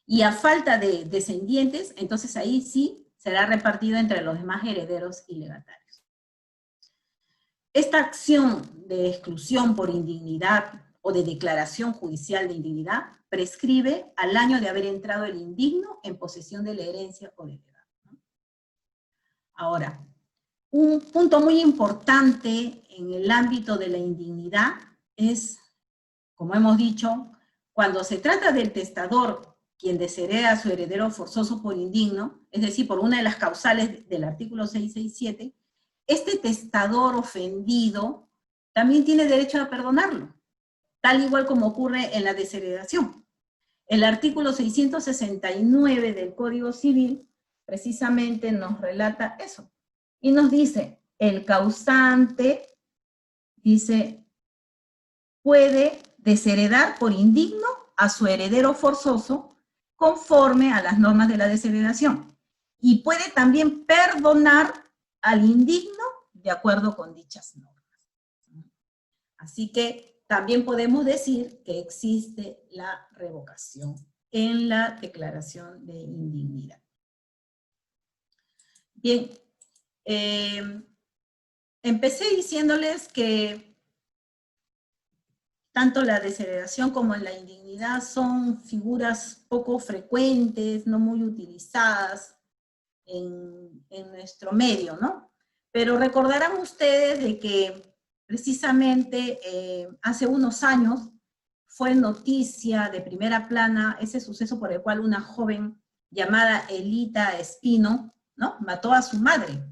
Y a falta de descendientes, entonces ahí sí será repartido entre los demás herederos y legatarios. Esta acción de exclusión por indignidad o de declaración judicial de indignidad prescribe al año de haber entrado el indigno en posesión de la herencia o del legado. Ahora, un punto muy importante en el ámbito de la indignidad es, como hemos dicho, cuando se trata del testador quien deshereda a su heredero forzoso por indigno, es decir, por una de las causales del artículo 667, este testador ofendido también tiene derecho a perdonarlo, tal igual como ocurre en la desheredación. El artículo 669 del Código Civil precisamente nos relata eso, y nos dice, el causante, dice, puede desheredar por indigno a su heredero forzoso conforme a las normas de la desheredación, y puede también perdonar al indigno de acuerdo con dichas normas. Así que también podemos decir que existe la revocación en la declaración de indignidad. Bien, empecé diciéndoles que tanto la desheredación como la indignidad son figuras poco frecuentes, no muy utilizadas en nuestro medio, ¿no? Pero recordarán ustedes de que precisamente hace unos años fue noticia de primera plana ese suceso por el cual una joven llamada Elita Espino, ¿no?, mató a su madre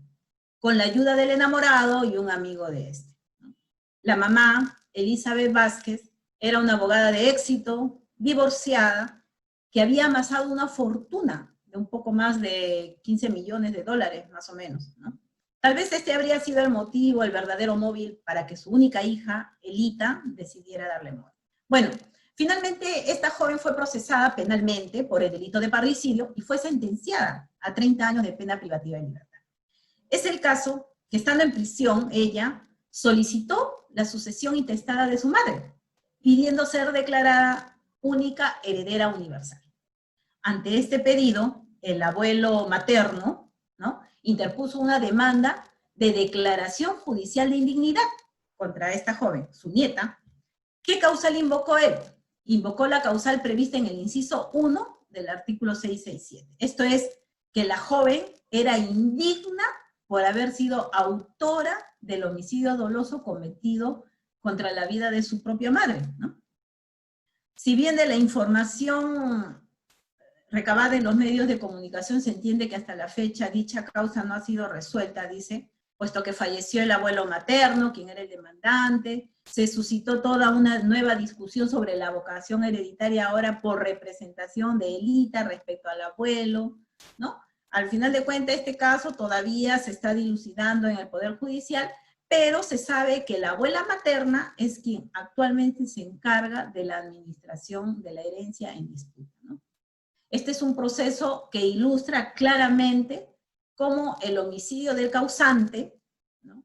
con la ayuda del enamorado y un amigo de este, ¿no? La mamá, Elizabeth Vázquez, era una abogada de éxito, divorciada, que había amasado una fortuna de un poco más de 15 millones de dólares, más o menos, ¿no? Tal vez este habría sido el motivo, el verdadero móvil para que su única hija, Elita, decidiera darle muerte. Bueno, Finalmente, esta joven fue procesada penalmente por el delito de parricidio y fue sentenciada a 30 años de pena privativa de libertad. Es el caso que, estando en prisión, ella solicitó la sucesión intestada de su madre, pidiendo ser declarada única heredera universal. Ante este pedido, el abuelo materno, ¿no?, interpuso una demanda de declaración judicial de indignidad contra esta joven, su nieta. ¿Qué causal invocó él? Invocó la causal prevista en el inciso 1 del artículo 667. Esto es, que la joven era indigna por haber sido autora del homicidio doloso cometido contra la vida de su propia madre, ¿no? Si bien de la información recabada en los medios de comunicación se entiende que hasta la fecha dicha causa no ha sido resuelta, dice, puesto que falleció el abuelo materno, quien era el demandante, se suscitó toda una nueva discusión sobre la vocación hereditaria ahora por representación de élita respecto al abuelo, ¿no? Al final de cuentas, este caso todavía se está dilucidando en el Poder Judicial, pero se sabe que la abuela materna es quien actualmente se encarga de la administración de la herencia en disputa, ¿no? Este es un proceso que ilustra claramente cómo el homicidio del causante, ¿no?,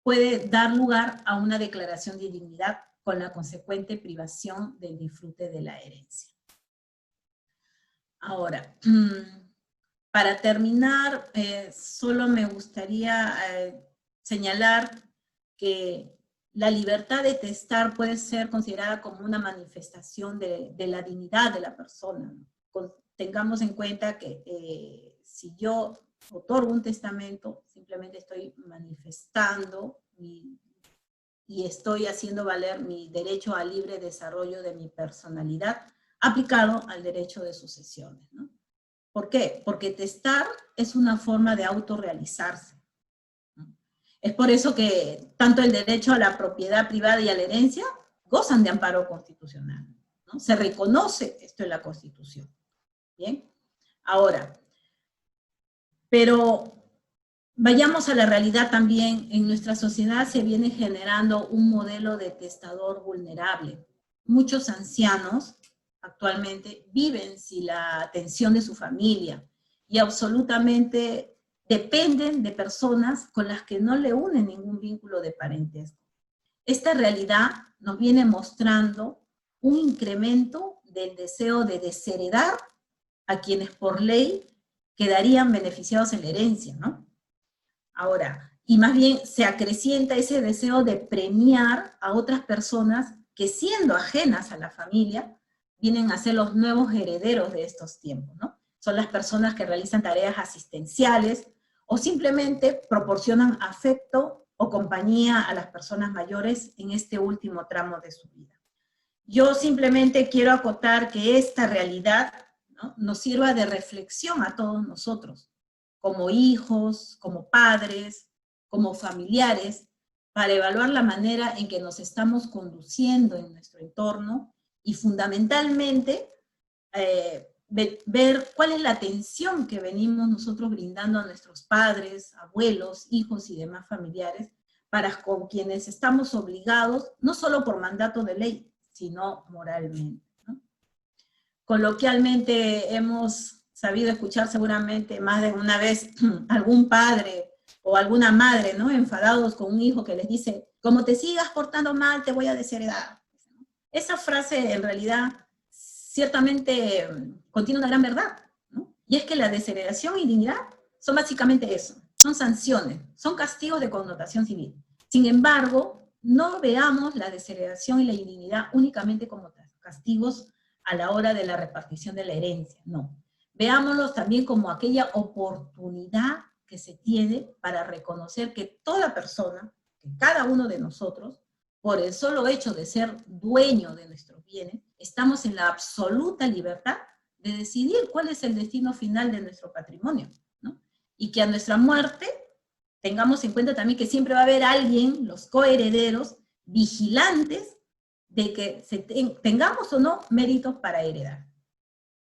puede dar lugar a una declaración de indignidad con la consecuente privación del disfrute de la herencia. Ahora, para terminar, solo me gustaría señalar que la libertad de testar puede ser considerada como una manifestación de la dignidad de la persona, ¿no? Tengamos en cuenta que si yo otorgo un testamento, simplemente estoy manifestando y estoy haciendo valer mi derecho al libre desarrollo de mi personalidad aplicado al derecho de sucesiones, ¿no? ¿Por qué? Porque testar es una forma de autorrealizarse, ¿no? Es por eso que tanto el derecho a la propiedad privada y a la herencia gozan de amparo constitucional, ¿no? Se reconoce esto en la Constitución. Bien, ahora, pero vayamos a la realidad también. En nuestra sociedad se viene generando un modelo de testador vulnerable. Muchos ancianos actualmente viven sin la atención de su familia y absolutamente dependen de personas con las que no le unen ningún vínculo de parentesco. Esta realidad nos viene mostrando un incremento del deseo de desheredar a quienes por ley quedarían beneficiados en la herencia, ¿no? Ahora, y más bien se acrecienta ese deseo de premiar a otras personas que, siendo ajenas a la familia, vienen a ser los nuevos herederos de estos tiempos, ¿no? Son las personas que realizan tareas asistenciales o simplemente proporcionan afecto o compañía a las personas mayores en este último tramo de su vida. Yo simplemente quiero acotar que esta realidad, ¿no?, nos sirva de reflexión a todos nosotros, como hijos, como padres, como familiares, para evaluar la manera en que nos estamos conduciendo en nuestro entorno y fundamentalmente ver cuál es la atención que venimos nosotros brindando a nuestros padres, abuelos, hijos y demás familiares, para con quienes estamos obligados, no solo por mandato de ley, sino moralmente, ¿no? Coloquialmente hemos sabido escuchar seguramente más de una vez algún padre o alguna madre, ¿no?, enfadados con un hijo que les dice, como te sigas portando mal, te voy a desheredar. Esa frase en realidad ciertamente contiene una gran verdad, ¿no? Y es que la desheredación y dignidad son básicamente eso, son sanciones, son castigos de connotación civil. Sin embargo, no veamos la desheredación y la indignidad únicamente como castigos a la hora de la repartición de la herencia, no. Veámoslos también como aquella oportunidad que se tiene para reconocer que toda persona, que cada uno de nosotros, por el solo hecho de ser dueño de nuestros bienes, estamos en la absoluta libertad de decidir cuál es el destino final de nuestro patrimonio, ¿no? Y que a nuestra muerte tengamos en cuenta también que siempre va a haber alguien, los coherederos, vigilantes de que tengamos o no méritos para heredar.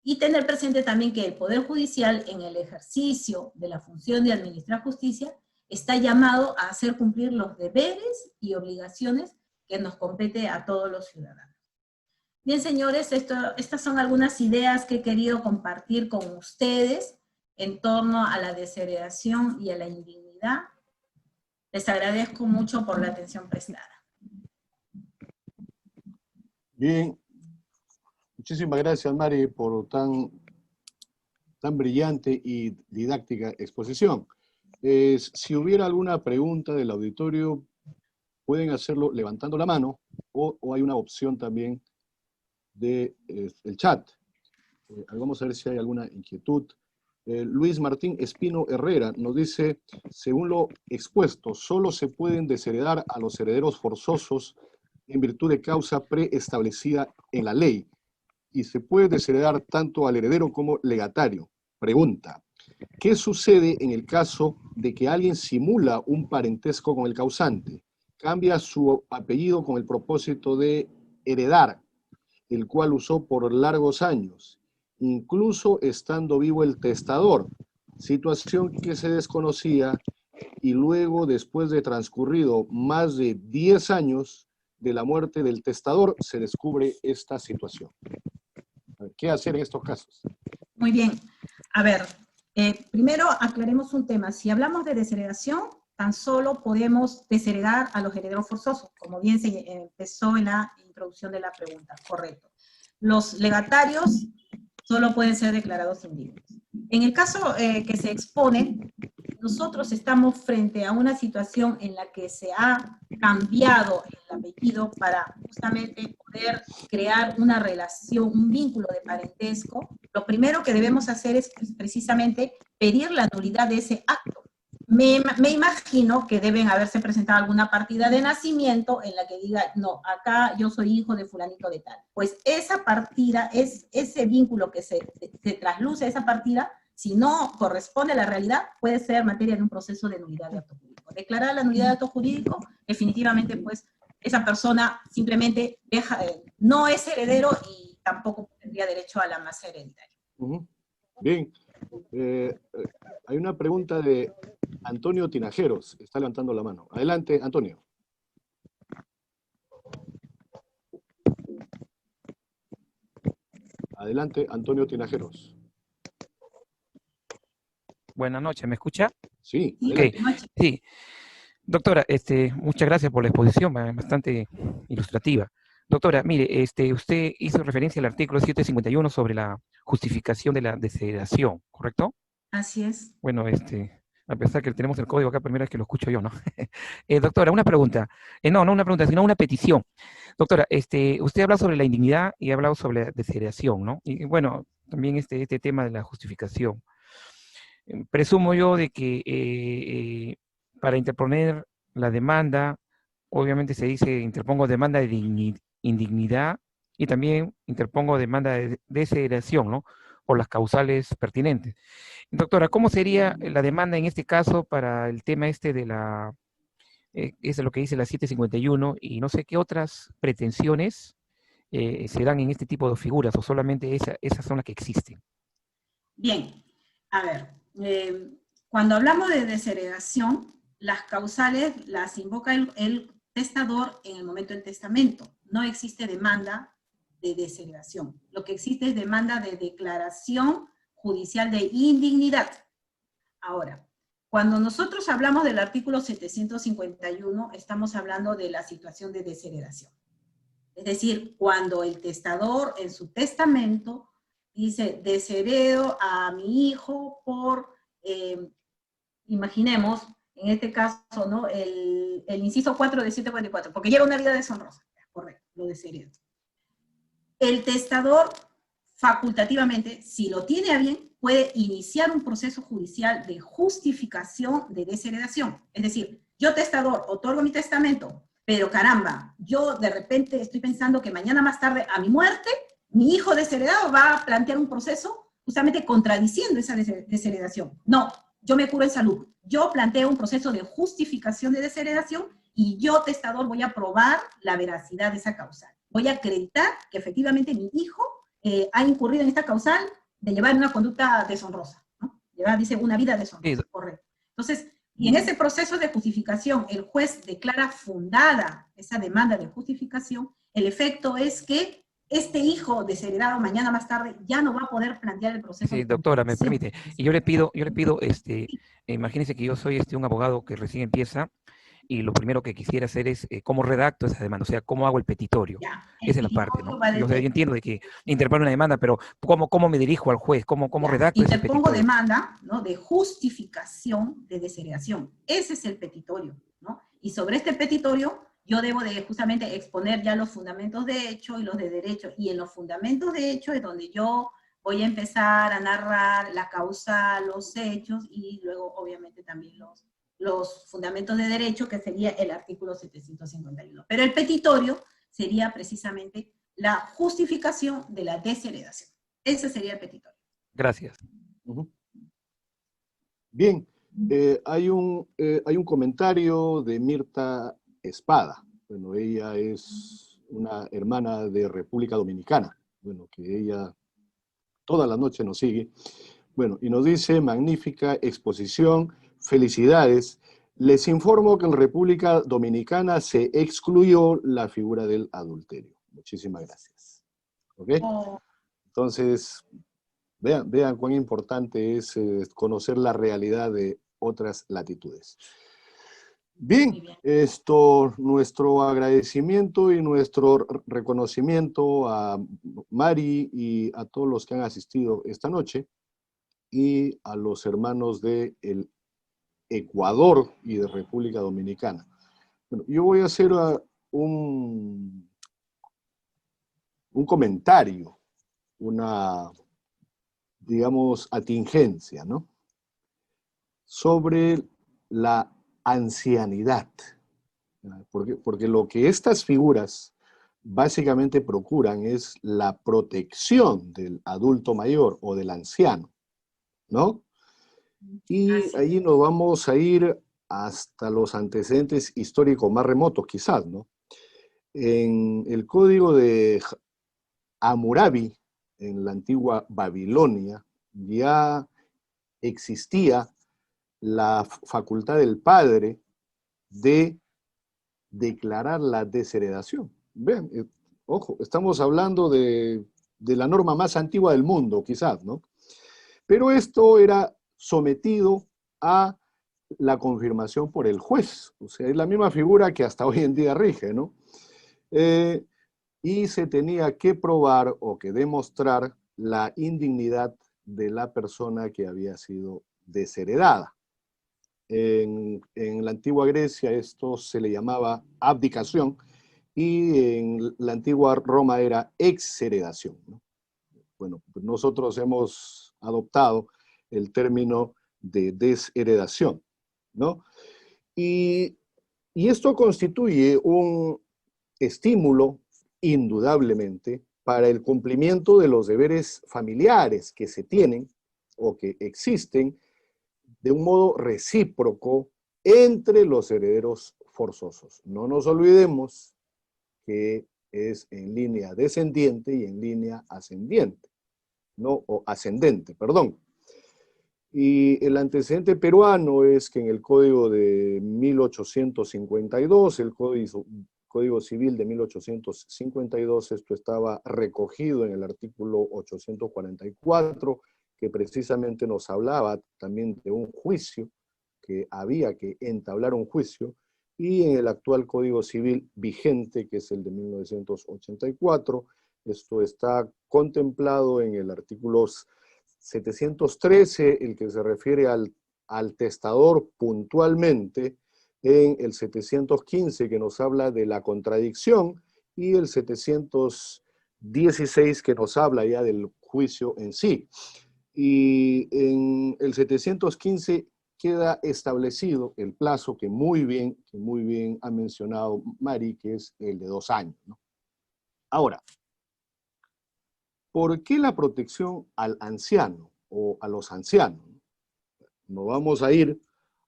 Y tener presente también que el Poder Judicial, en el ejercicio de la función de administrar justicia, está llamado a hacer cumplir los deberes y obligaciones que nos compete a todos los ciudadanos. Bien, señores, estas son algunas ideas que he querido compartir con ustedes en torno a la desheredación y a la indignidad. Les agradezco mucho por la atención prestada. Bien, muchísimas gracias, Mari, por tan brillante y didáctica exposición. Si hubiera alguna pregunta del auditorio, pueden hacerlo levantando la mano o hay una opción también del chat. Vamos a ver si hay alguna inquietud. Luis Martín Espino Herrera nos dice, según lo expuesto, solo se pueden desheredar a los herederos forzosos en virtud de causa preestablecida en la ley, y se puede desheredar tanto al heredero como legatario. Pregunta, ¿qué sucede en el caso de que alguien simula un parentesco con el causante, cambia su apellido con el propósito de heredar, el cual usó por largos años, incluso estando vivo el testador, situación que se desconocía, y luego, después de transcurrido más de 10 años de la muerte del testador, se descubre esta situación? ¿Qué hacer en estos casos? Muy bien. A ver, primero aclaremos un tema. Si hablamos de desheredación, tan solo podemos desheredar a los herederos forzosos, como bien se empezó en la introducción de la pregunta, correcto. Los legatarios solo pueden ser declarados indignos. En el caso que se expone, nosotros estamos frente a una situación en la que se ha cambiado el apellido para justamente poder crear una relación, un vínculo de parentesco. Lo primero que debemos hacer es precisamente pedir la nulidad de ese acto. Me imagino que deben haberse presentado alguna partida de nacimiento en la que diga, no, acá yo soy hijo de fulanito de tal. Pues esa partida, ese vínculo que se trasluce esa partida, si no corresponde a la realidad, puede ser materia de un proceso de nulidad de acto jurídico. Declarar la nulidad de acto jurídico, definitivamente, pues, esa persona simplemente no es heredero y tampoco tendría derecho a la masa hereditaria. Bien. Hay una pregunta de Antonio Tinajeros, está levantando la mano. Adelante, Antonio. Adelante, Antonio Tinajeros. Buenas noches, ¿me escucha? Sí, adelante. Okay. Sí. Doctora, muchas gracias por la exposición, bastante ilustrativa. Doctora, mire, usted hizo referencia al artículo 751 sobre la justificación de la desheredación, ¿correcto? Así es. Bueno, a pesar que tenemos el código acá, primera vez que lo escucho yo, ¿no? Doctora, una pregunta. No una pregunta, sino una petición. Doctora, usted habla sobre la indignidad y ha hablado sobre la desheredación, ¿no? Y bueno, también este tema de la justificación. Presumo yo de que para interponer la demanda, obviamente se dice, interpongo demanda de indignidad y también interpongo demanda de desheredación, ¿no? Por las causales pertinentes. Doctora, ¿cómo sería la demanda en este caso para el tema de la, es lo que dice la 751, y no sé qué otras pretensiones se dan en este tipo de figuras, o solamente esas son las que existen? Bien, a ver, cuando hablamos de desheredación, las causales las invoca el testador en el momento del testamento. No existe demanda de desheredación. Lo que existe es demanda de declaración judicial de indignidad. Ahora, cuando nosotros hablamos del artículo 751, estamos hablando de la situación de desheredación. Es decir, cuando el testador en su testamento dice, desheredo a mi hijo por, imaginemos, en este caso, ¿no? El inciso 4 de 744, porque lleva una vida deshonrosa. Correcto, lo desheredo. El testador, facultativamente, si lo tiene a bien, puede iniciar un proceso judicial de justificación de desheredación. Es decir, yo testador otorgo mi testamento, pero caramba, yo de repente estoy pensando que mañana más tarde, a mi muerte, mi hijo desheredado va a plantear un proceso justamente contradiciendo esa desheredación. No, yo me curo en salud. Yo planteo un proceso de justificación de desheredación y yo, testador, voy a probar la veracidad de esa causal. Voy a acreditar que efectivamente mi hijo ha incurrido en esta causal de llevar una conducta deshonrosa, ¿no? Llevar, dice, una vida deshonrosa, correcto. Entonces, y en ese proceso de justificación, el juez declara fundada esa demanda de justificación, el efecto es que este hijo desheredado mañana más tarde ya no va a poder plantear el proceso Sí, de doctora, me compensación. permite. Y yo le pido, imagínese que yo soy un abogado que recién empieza y lo primero que quisiera hacer es cómo redacto esa demanda, o sea, cómo hago el petitorio. Ya, el Esa es la parte, petitorio ¿no? va Yo, o sea, desde, yo entiendo de que interponer una demanda, pero ¿cómo me dirijo al juez? ¿Cómo ya, redacto ese interpongo petitorio? demanda, ¿no?, de justificación de desheredación. Ese es el petitorio, ¿no? Y sobre este petitorio yo debo de justamente exponer ya los fundamentos de hecho y los de derecho. Y en los fundamentos de hecho es donde yo voy a empezar a narrar la causa, los hechos y luego obviamente también los fundamentos de derecho, que sería el artículo 751. Pero el petitorio sería precisamente la justificación de la desheredación. Ese sería el petitorio. Gracias. Ujú. Bien, hay un comentario de Mirta Espada. Bueno, ella es una hermana de República Dominicana. Bueno, que ella toda la noche nos sigue. Bueno, y nos dice, magnífica exposición, felicidades. Les informo que en República Dominicana se excluyó la figura del adulterio. Muchísimas gracias. ¿Ok? Oh, Entonces, vean cuán importante es conocer la realidad de otras latitudes. muy Bien, bien. nuestro agradecimiento y nuestro reconocimiento a Mari y a todos los que han asistido esta noche y a los hermanos de Ecuador y de República Dominicana. Bueno, yo voy a hacer un comentario, una, digamos, atingencia, ¿no? Sobre la ancianidad. Porque lo que estas figuras básicamente procuran es la protección del adulto mayor o del anciano, ¿no? Y Así ahí es. nos vamos a ir hasta los antecedentes históricos más remotos, quizás, ¿no? En el código de Hammurabi, en la antigua Babilonia, ya existía la facultad del padre de declarar la desheredación. Vean, ojo, estamos hablando de la norma más antigua del mundo, quizás, ¿no? Pero esto era sometido a la confirmación por el juez. O sea, es la misma figura que hasta hoy en día rige, ¿no? Y se tenía que probar o que demostrar la indignidad de la persona que había sido desheredada. En la antigua Grecia esto se le llamaba abdicación y en la antigua Roma era exheredación, ¿no? Bueno, pues nosotros hemos adoptado el término de desheredación, ¿no? Y, y esto constituye un estímulo, indudablemente, para el cumplimiento de los deberes familiares que se tienen o que existen de un modo recíproco entre los herederos forzosos. No nos olvidemos que es en línea descendiente y en línea ascendiente, ¿no? O ascendente, perdón. Y el antecedente peruano es que en el Código de 1852, el Código Civil de 1852, esto estaba recogido en el artículo 844, que precisamente nos hablaba también de un juicio, que había que entablar un juicio, y en el actual Código Civil vigente, que es el de 1984, esto está contemplado en el artículo 713, el que se refiere al testador puntualmente, en el 715 que nos habla de la contradicción y el 716 que nos habla ya del juicio en sí. Y en el 715 queda establecido el plazo que muy bien ha mencionado Mari, que es el de 2 años, ¿no? Ahora, ¿por qué la protección al anciano o a los ancianos? Nos vamos a ir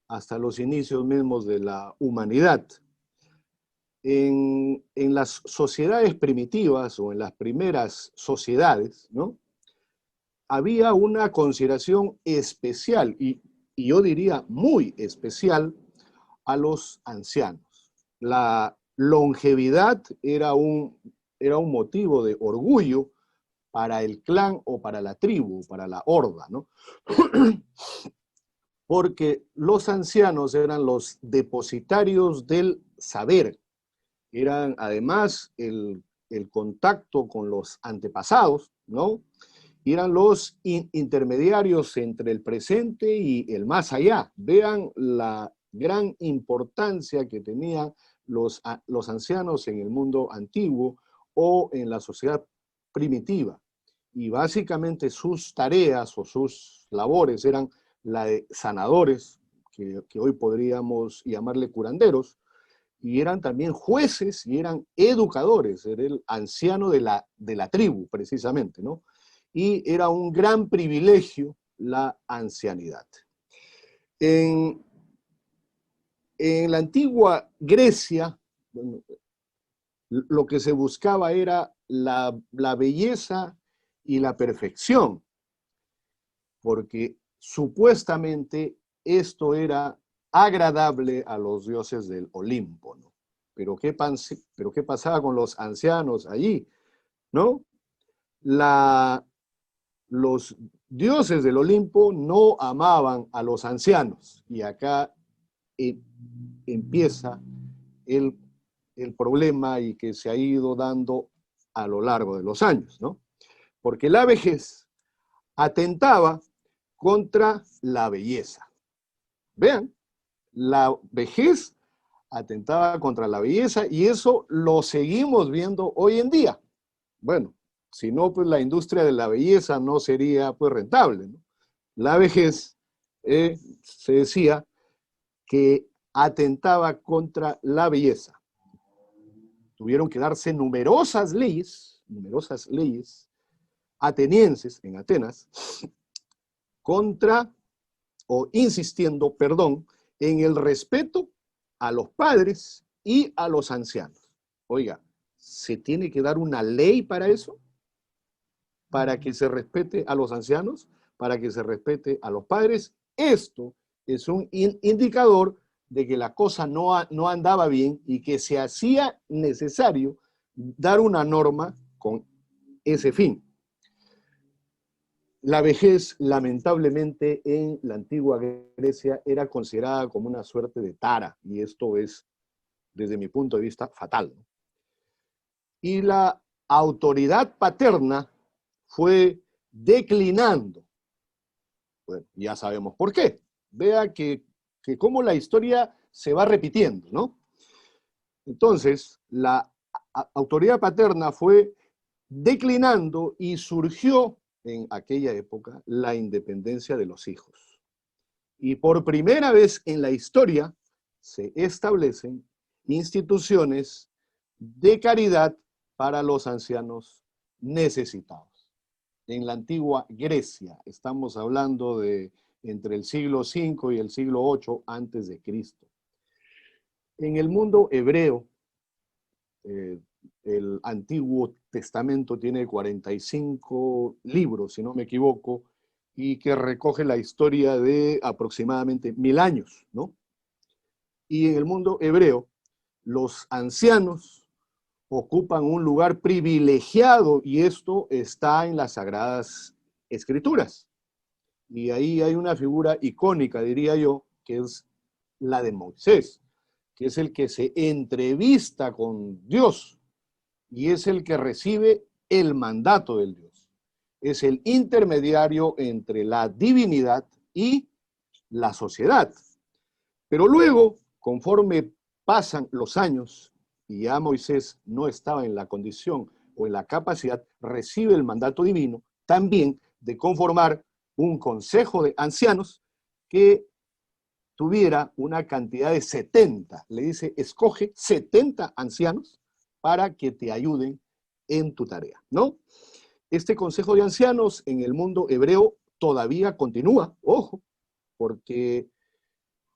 hasta los inicios mismos de la humanidad. En las sociedades primitivas o en las primeras sociedades, ¿no? Había una consideración especial y yo diría muy especial a los ancianos. La longevidad era un era un motivo de orgullo para el clan o para la tribu, para la horda, ¿no? Porque los ancianos eran los depositarios del saber, eran además el contacto con los antepasados, ¿no? Eran los intermediarios entre el presente y el más allá. Vean la gran importancia que tenían los ancianos en el mundo antiguo o en la sociedad primitiva. Y básicamente sus tareas o sus labores eran la de sanadores, que hoy podríamos llamarle curanderos, y eran también jueces y eran educadores, era el anciano de la tribu, precisamente, ¿no? Y era un gran privilegio la ancianidad. En la antigua Grecia, bueno, lo que se buscaba era la belleza y la perfección, porque supuestamente esto era agradable a los dioses del Olimpo, ¿no? Pero ¿qué pasaba con los ancianos allí? ¿No? Los dioses del Olimpo no amaban a los ancianos, y acá empieza el problema y que se ha ido dando a lo largo de los años, ¿no? Porque la vejez atentaba contra la belleza. Vean, la vejez atentaba contra la belleza y eso lo seguimos viendo hoy en día. Bueno, si no, pues la industria de la belleza no sería pues rentable, ¿no? La vejez, se decía que atentaba contra la belleza. Tuvieron que darse numerosas leyes atenienses en Atenas, insistiendo, en el respeto a los padres y a los ancianos. Oiga, ¿se tiene que dar una ley para eso? Para que se respete a los ancianos, para que se respete a los padres. Esto es un indicador de que la cosa no andaba bien y que se hacía necesario dar una norma con ese fin. La vejez, lamentablemente, en la antigua Grecia era considerada como una suerte de tara, y esto es, desde mi punto de vista, fatal, ¿no? Y la autoridad paterna fue declinando. Bueno, ya sabemos por qué. Vea que cómo la historia se va repitiendo, ¿no? Entonces, la autoridad paterna fue declinando y surgió en aquella época la independencia de los hijos. Y por primera vez en la historia se establecen instituciones de caridad para los ancianos necesitados. En la antigua Grecia, estamos hablando de entre el siglo V y el siglo VIII antes de Cristo. En el mundo hebreo, el Antiguo Testamento tiene 45 libros, si no me equivoco, y que recoge la historia de aproximadamente 1000 años, ¿no? Y en el mundo hebreo, los ancianos ocupan un lugar privilegiado y esto está en las Sagradas Escrituras. Y ahí hay una figura icónica, diría yo, que es la de Moisés, que es el que se entrevista con Dios y es el que recibe el mandato del Dios. Es el intermediario entre la divinidad y la sociedad. Pero luego, conforme pasan los años y ya Moisés no estaba en la condición o en la capacidad, recibe el mandato divino también de conformar un consejo de ancianos que tuviera una cantidad de 70. Le dice, escoge 70 ancianos para que te ayuden en tu tarea, ¿no? Este consejo de ancianos en el mundo hebreo todavía continúa, ojo, porque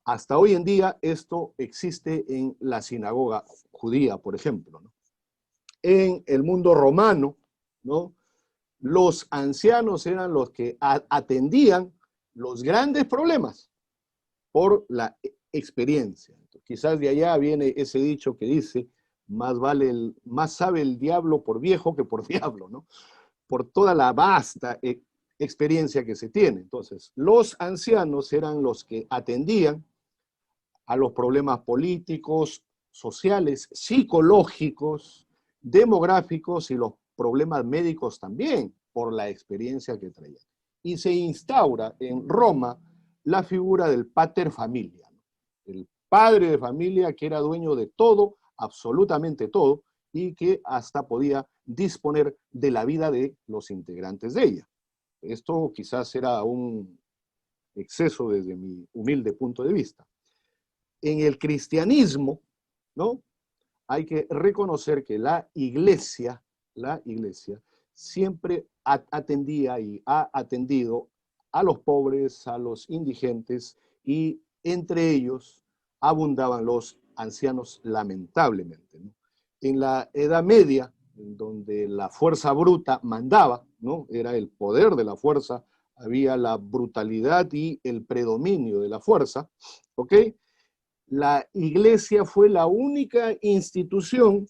hasta hoy en día esto existe en la sinagoga judía, por ejemplo, ¿no? En el mundo romano, ¿no? Los ancianos eran los que atendían los grandes problemas por la experiencia. Entonces, quizás de allá viene ese dicho que dice, más sabe el diablo por viejo que por diablo, ¿no? Por toda la vasta experiencia que se tiene. Entonces, los ancianos eran los que atendían a los problemas políticos, sociales, psicológicos, demográficos y los problemas médicos también, por la experiencia que traían. Y se instaura en Roma la figura del pater familia, ¿no? El padre de familia que era dueño de todo, absolutamente todo, y que hasta podía disponer de la vida de los integrantes de ella. Esto quizás era un exceso desde mi humilde punto de vista. En el cristianismo, ¿no? Hay que reconocer que la iglesia siempre atendía y ha atendido a los pobres, a los indigentes, y entre ellos abundaban los ancianos, lamentablemente, ¿no? En la Edad Media, en donde la fuerza bruta mandaba, ¿no? Era el poder de la fuerza, había la brutalidad y el predominio de la fuerza, ¿ok? La iglesia fue la única institución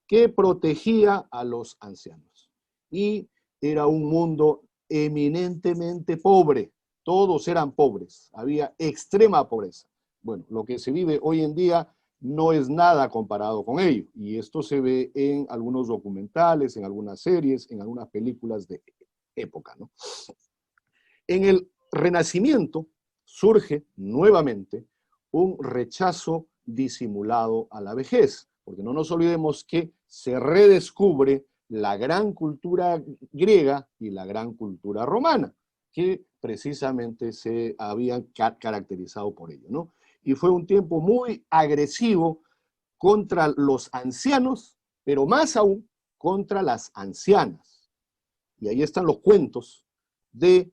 que protegía a los ancianos. Y era un mundo eminentemente pobre. Todos eran pobres. Había extrema pobreza. Bueno, lo que se vive hoy en día no es nada comparado con ello. Y esto se ve en algunos documentales, en algunas series, en algunas películas de época, ¿no? En el Renacimiento surge nuevamente un rechazo disimulado a la vejez, porque no nos olvidemos que se redescubre la gran cultura griega y la gran cultura romana, que precisamente se habían caracterizado por ello, ¿no? Y fue un tiempo muy agresivo contra los ancianos, pero más aún contra las ancianas. Y ahí están los cuentos de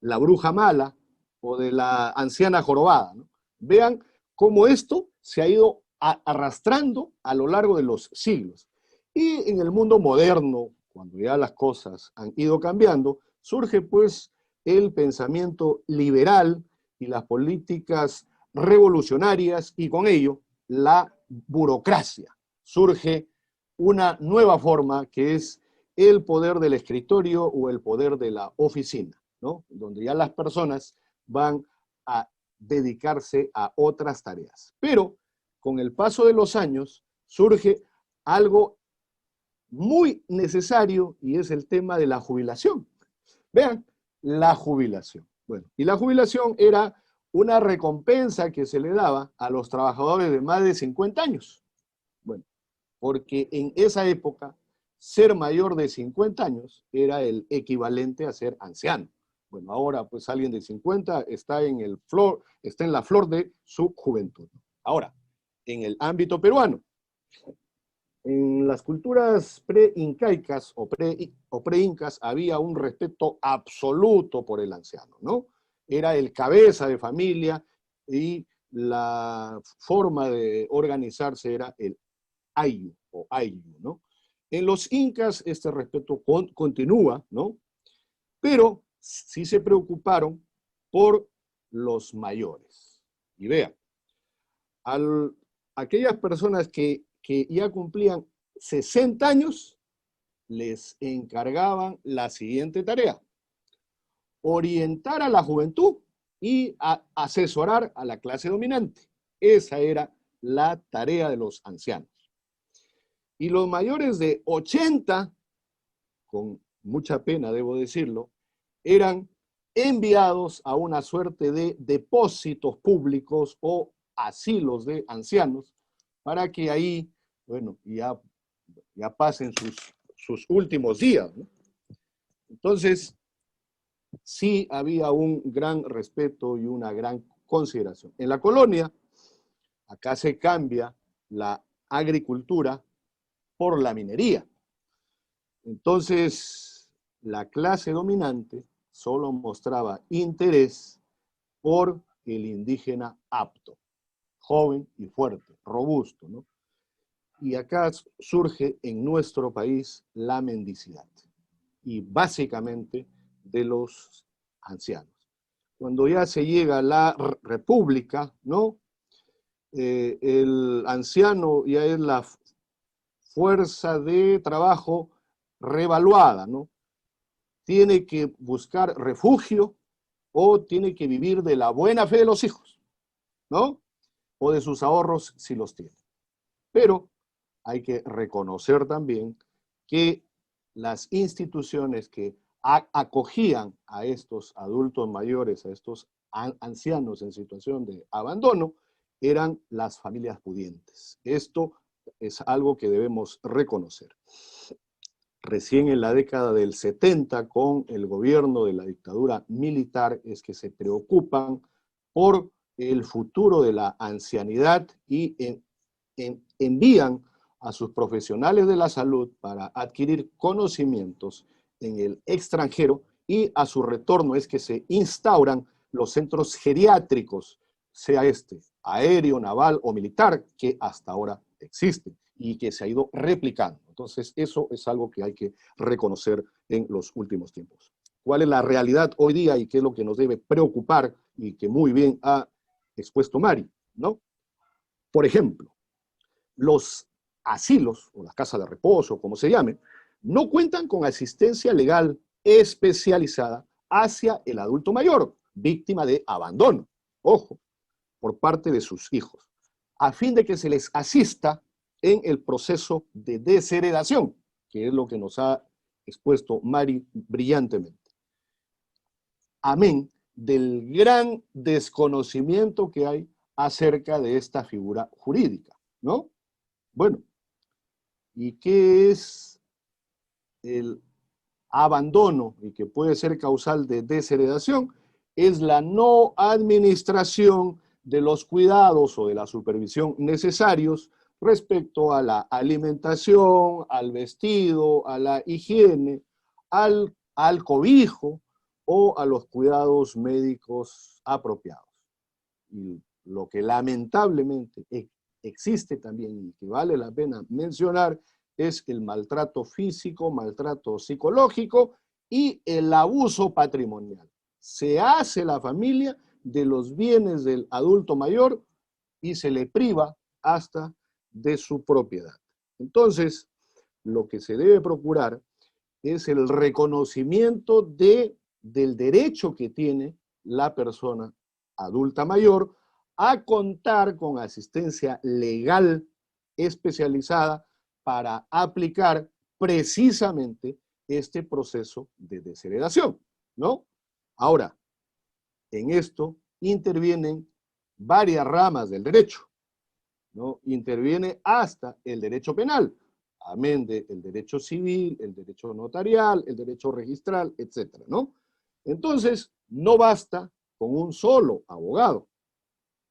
la bruja mala o de la anciana jorobada, ¿no? Vean cómo esto se ha ido arrastrando a lo largo de los siglos. Y en el mundo moderno, cuando ya las cosas han ido cambiando, surge pues el pensamiento liberal y las políticas revolucionarias, y con ello la burocracia. Surge una nueva forma que es el poder del escritorio o el poder de la oficina, ¿no? Donde ya las personas van a dedicarse a otras tareas. Pero con el paso de los años surge algo muy necesario, y es el tema de la jubilación. Vean, la jubilación. Bueno, y la jubilación era una recompensa que se le daba a los trabajadores de más de 50 años. Bueno, porque en esa época ser mayor de 50 años era el equivalente a ser anciano. Bueno, ahora pues alguien de 50 está en la flor de su juventud. Ahora, en el ámbito peruano, en las culturas pre-incaicas o pre-incas había un respeto absoluto por el anciano, ¿no? Era el cabeza de familia y la forma de organizarse era el ayu o ayu, ¿no? En los incas este respeto continúa, ¿no? Pero sí se preocuparon por los mayores. Y vean, aquellas personas que ya cumplían 60 años, les encargaban la siguiente tarea: orientar a la juventud y asesorar a la clase dominante. Esa era la tarea de los ancianos. Y los mayores de 80, con mucha pena debo decirlo, eran enviados a una suerte de depósitos públicos o asilos de ancianos, para que ahí, bueno, ya pasen sus últimos días, ¿no? Entonces, sí había un gran respeto y una gran consideración. En la colonia, acá se cambia la agricultura por la minería. Entonces, la clase dominante solo mostraba interés por el indígena apto, joven y fuerte, robusto, ¿no? Y acá surge en nuestro país la mendicidad, y básicamente de los ancianos. Cuando ya se llega a la república, ¿no? El anciano ya es fuerza de trabajo revaluada, ¿no? Tiene que buscar refugio o tiene que vivir de la buena fe de los hijos, ¿no? O de sus ahorros si los tiene. Pero hay que reconocer también que las instituciones que acogían a estos adultos mayores, a estos ancianos en situación de abandono, eran las familias pudientes. Esto es algo que debemos reconocer. Recién en la década del 70, con el gobierno de la dictadura militar, es que se preocupan por el futuro de la ancianidad y envían a sus profesionales de la salud para adquirir conocimientos en el extranjero, y a su retorno es que se instauran los centros geriátricos, sea este aéreo, naval o militar, que hasta ahora existen y que se ha ido replicando. Entonces, eso es algo que hay que reconocer en los últimos tiempos. ¿Cuál es la realidad hoy día y qué es lo que nos debe preocupar y que muy bien ha expuesto Mari, ¿no? Por ejemplo, los asilos o las casas de reposo, como se llame, no cuentan con asistencia legal especializada hacia el adulto mayor, víctima de abandono, ojo, por parte de sus hijos, a fin de que se les asista en el proceso de desheredación, que es lo que nos ha expuesto Mari brillantemente. Amén del gran desconocimiento que hay acerca de esta figura jurídica, ¿no? Bueno, ¿y qué es el abandono y que puede ser causal de desheredación? Es la no administración de los cuidados o de la supervisión necesarios respecto a la alimentación, al vestido, a la higiene, al cobijo o a los cuidados médicos apropiados. Y lo que lamentablemente existe también y que vale la pena mencionar es el maltrato físico, maltrato psicológico y el abuso patrimonial. Se hace la familia de los bienes del adulto mayor y se le priva hasta de su propiedad. Entonces, lo que se debe procurar es el reconocimiento del derecho que tiene la persona adulta mayor a contar con asistencia legal especializada para aplicar precisamente este proceso de desheredación, ¿no? Ahora, en esto intervienen varias ramas del derecho, ¿no? Interviene hasta el derecho penal, amén del derecho civil, el derecho notarial, el derecho registral, etcétera, ¿no? Entonces, no basta con un solo abogado.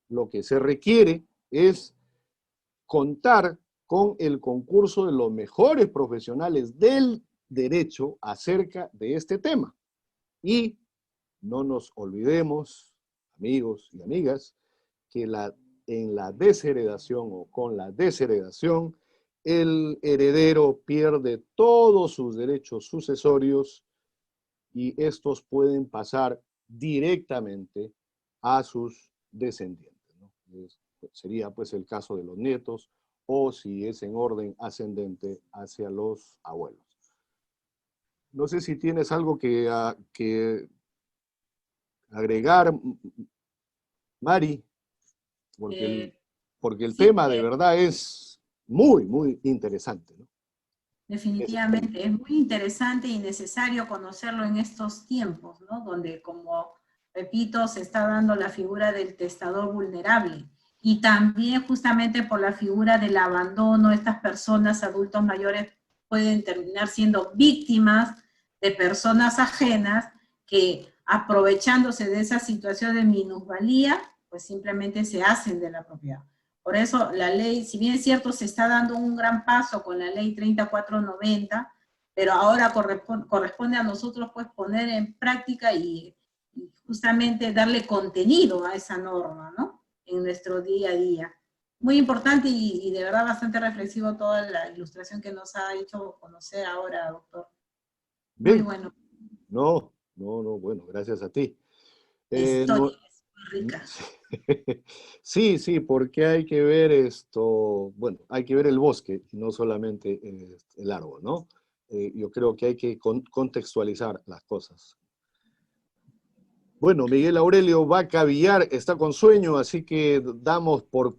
Lo que se requiere es contar con el concurso de los mejores profesionales del derecho acerca de este tema. Y no nos olvidemos, amigos y amigas, que en la desheredación o con la desheredación, el heredero pierde todos sus derechos sucesorios y estos pueden pasar directamente a sus descendientes, ¿no? Sería pues el caso de los nietos o si es en orden ascendente hacia los abuelos. No sé si tienes algo que agregar, Mari, porque el Sí, tema de verdad es muy, muy interesante, ¿no? definitivamente, es muy interesante y necesario conocerlo en estos tiempos, ¿no? Donde, como repito, se está dando la figura del testador vulnerable y también justamente por la figura del abandono, estas personas adultos mayores pueden terminar siendo víctimas de personas ajenas que, aprovechándose de esa situación de minusvalía, pues simplemente se hacen de la propiedad. Por eso la ley, si bien es cierto, se está dando un gran paso con la ley 3490, pero ahora corresponde a nosotros pues poner en práctica y justamente darle contenido a esa norma, ¿no? En nuestro día a día. Muy importante y de verdad bastante reflexivo toda la ilustración que nos ha hecho conocer ahora, doctor. Muy Bien. bueno. No, bueno, gracias a ti. La historia. Rica. Sí, sí, porque hay que ver esto, bueno, hay que ver el bosque y no solamente el árbol, ¿no? Yo creo que hay que contextualizar las cosas. Bueno, Miguel Aurelio Vaca Villar está con sueño, así que damos por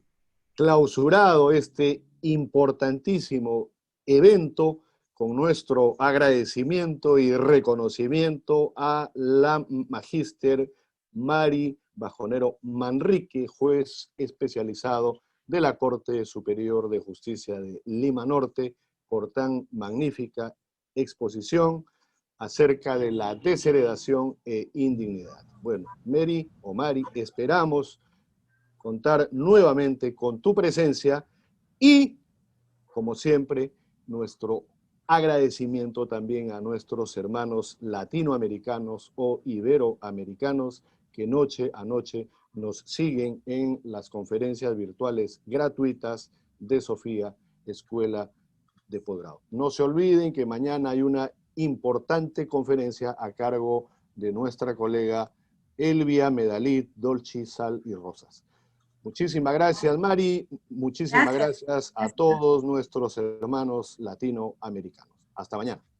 clausurado este importantísimo evento con nuestro agradecimiento y reconocimiento a la magíster Mari Bajonero Manrique, juez especializado de la Corte Superior de Justicia de Lima Norte, por tan magnífica exposición acerca de la desheredación e indignidad. Bueno, Mary o Mari, esperamos contar nuevamente con tu presencia y, como siempre, nuestro agradecimiento también a nuestros hermanos latinoamericanos o iberoamericanos que noche a noche nos siguen en las conferencias virtuales gratuitas de Sofía, Escuela de Posgrado. No se olviden que mañana hay una importante conferencia a cargo de nuestra colega Elvia Medalid, Dolci, Sal y Rosas. Muchísimas gracias, Mari. Muchísimas gracias a todos nuestros hermanos latinoamericanos. Hasta mañana.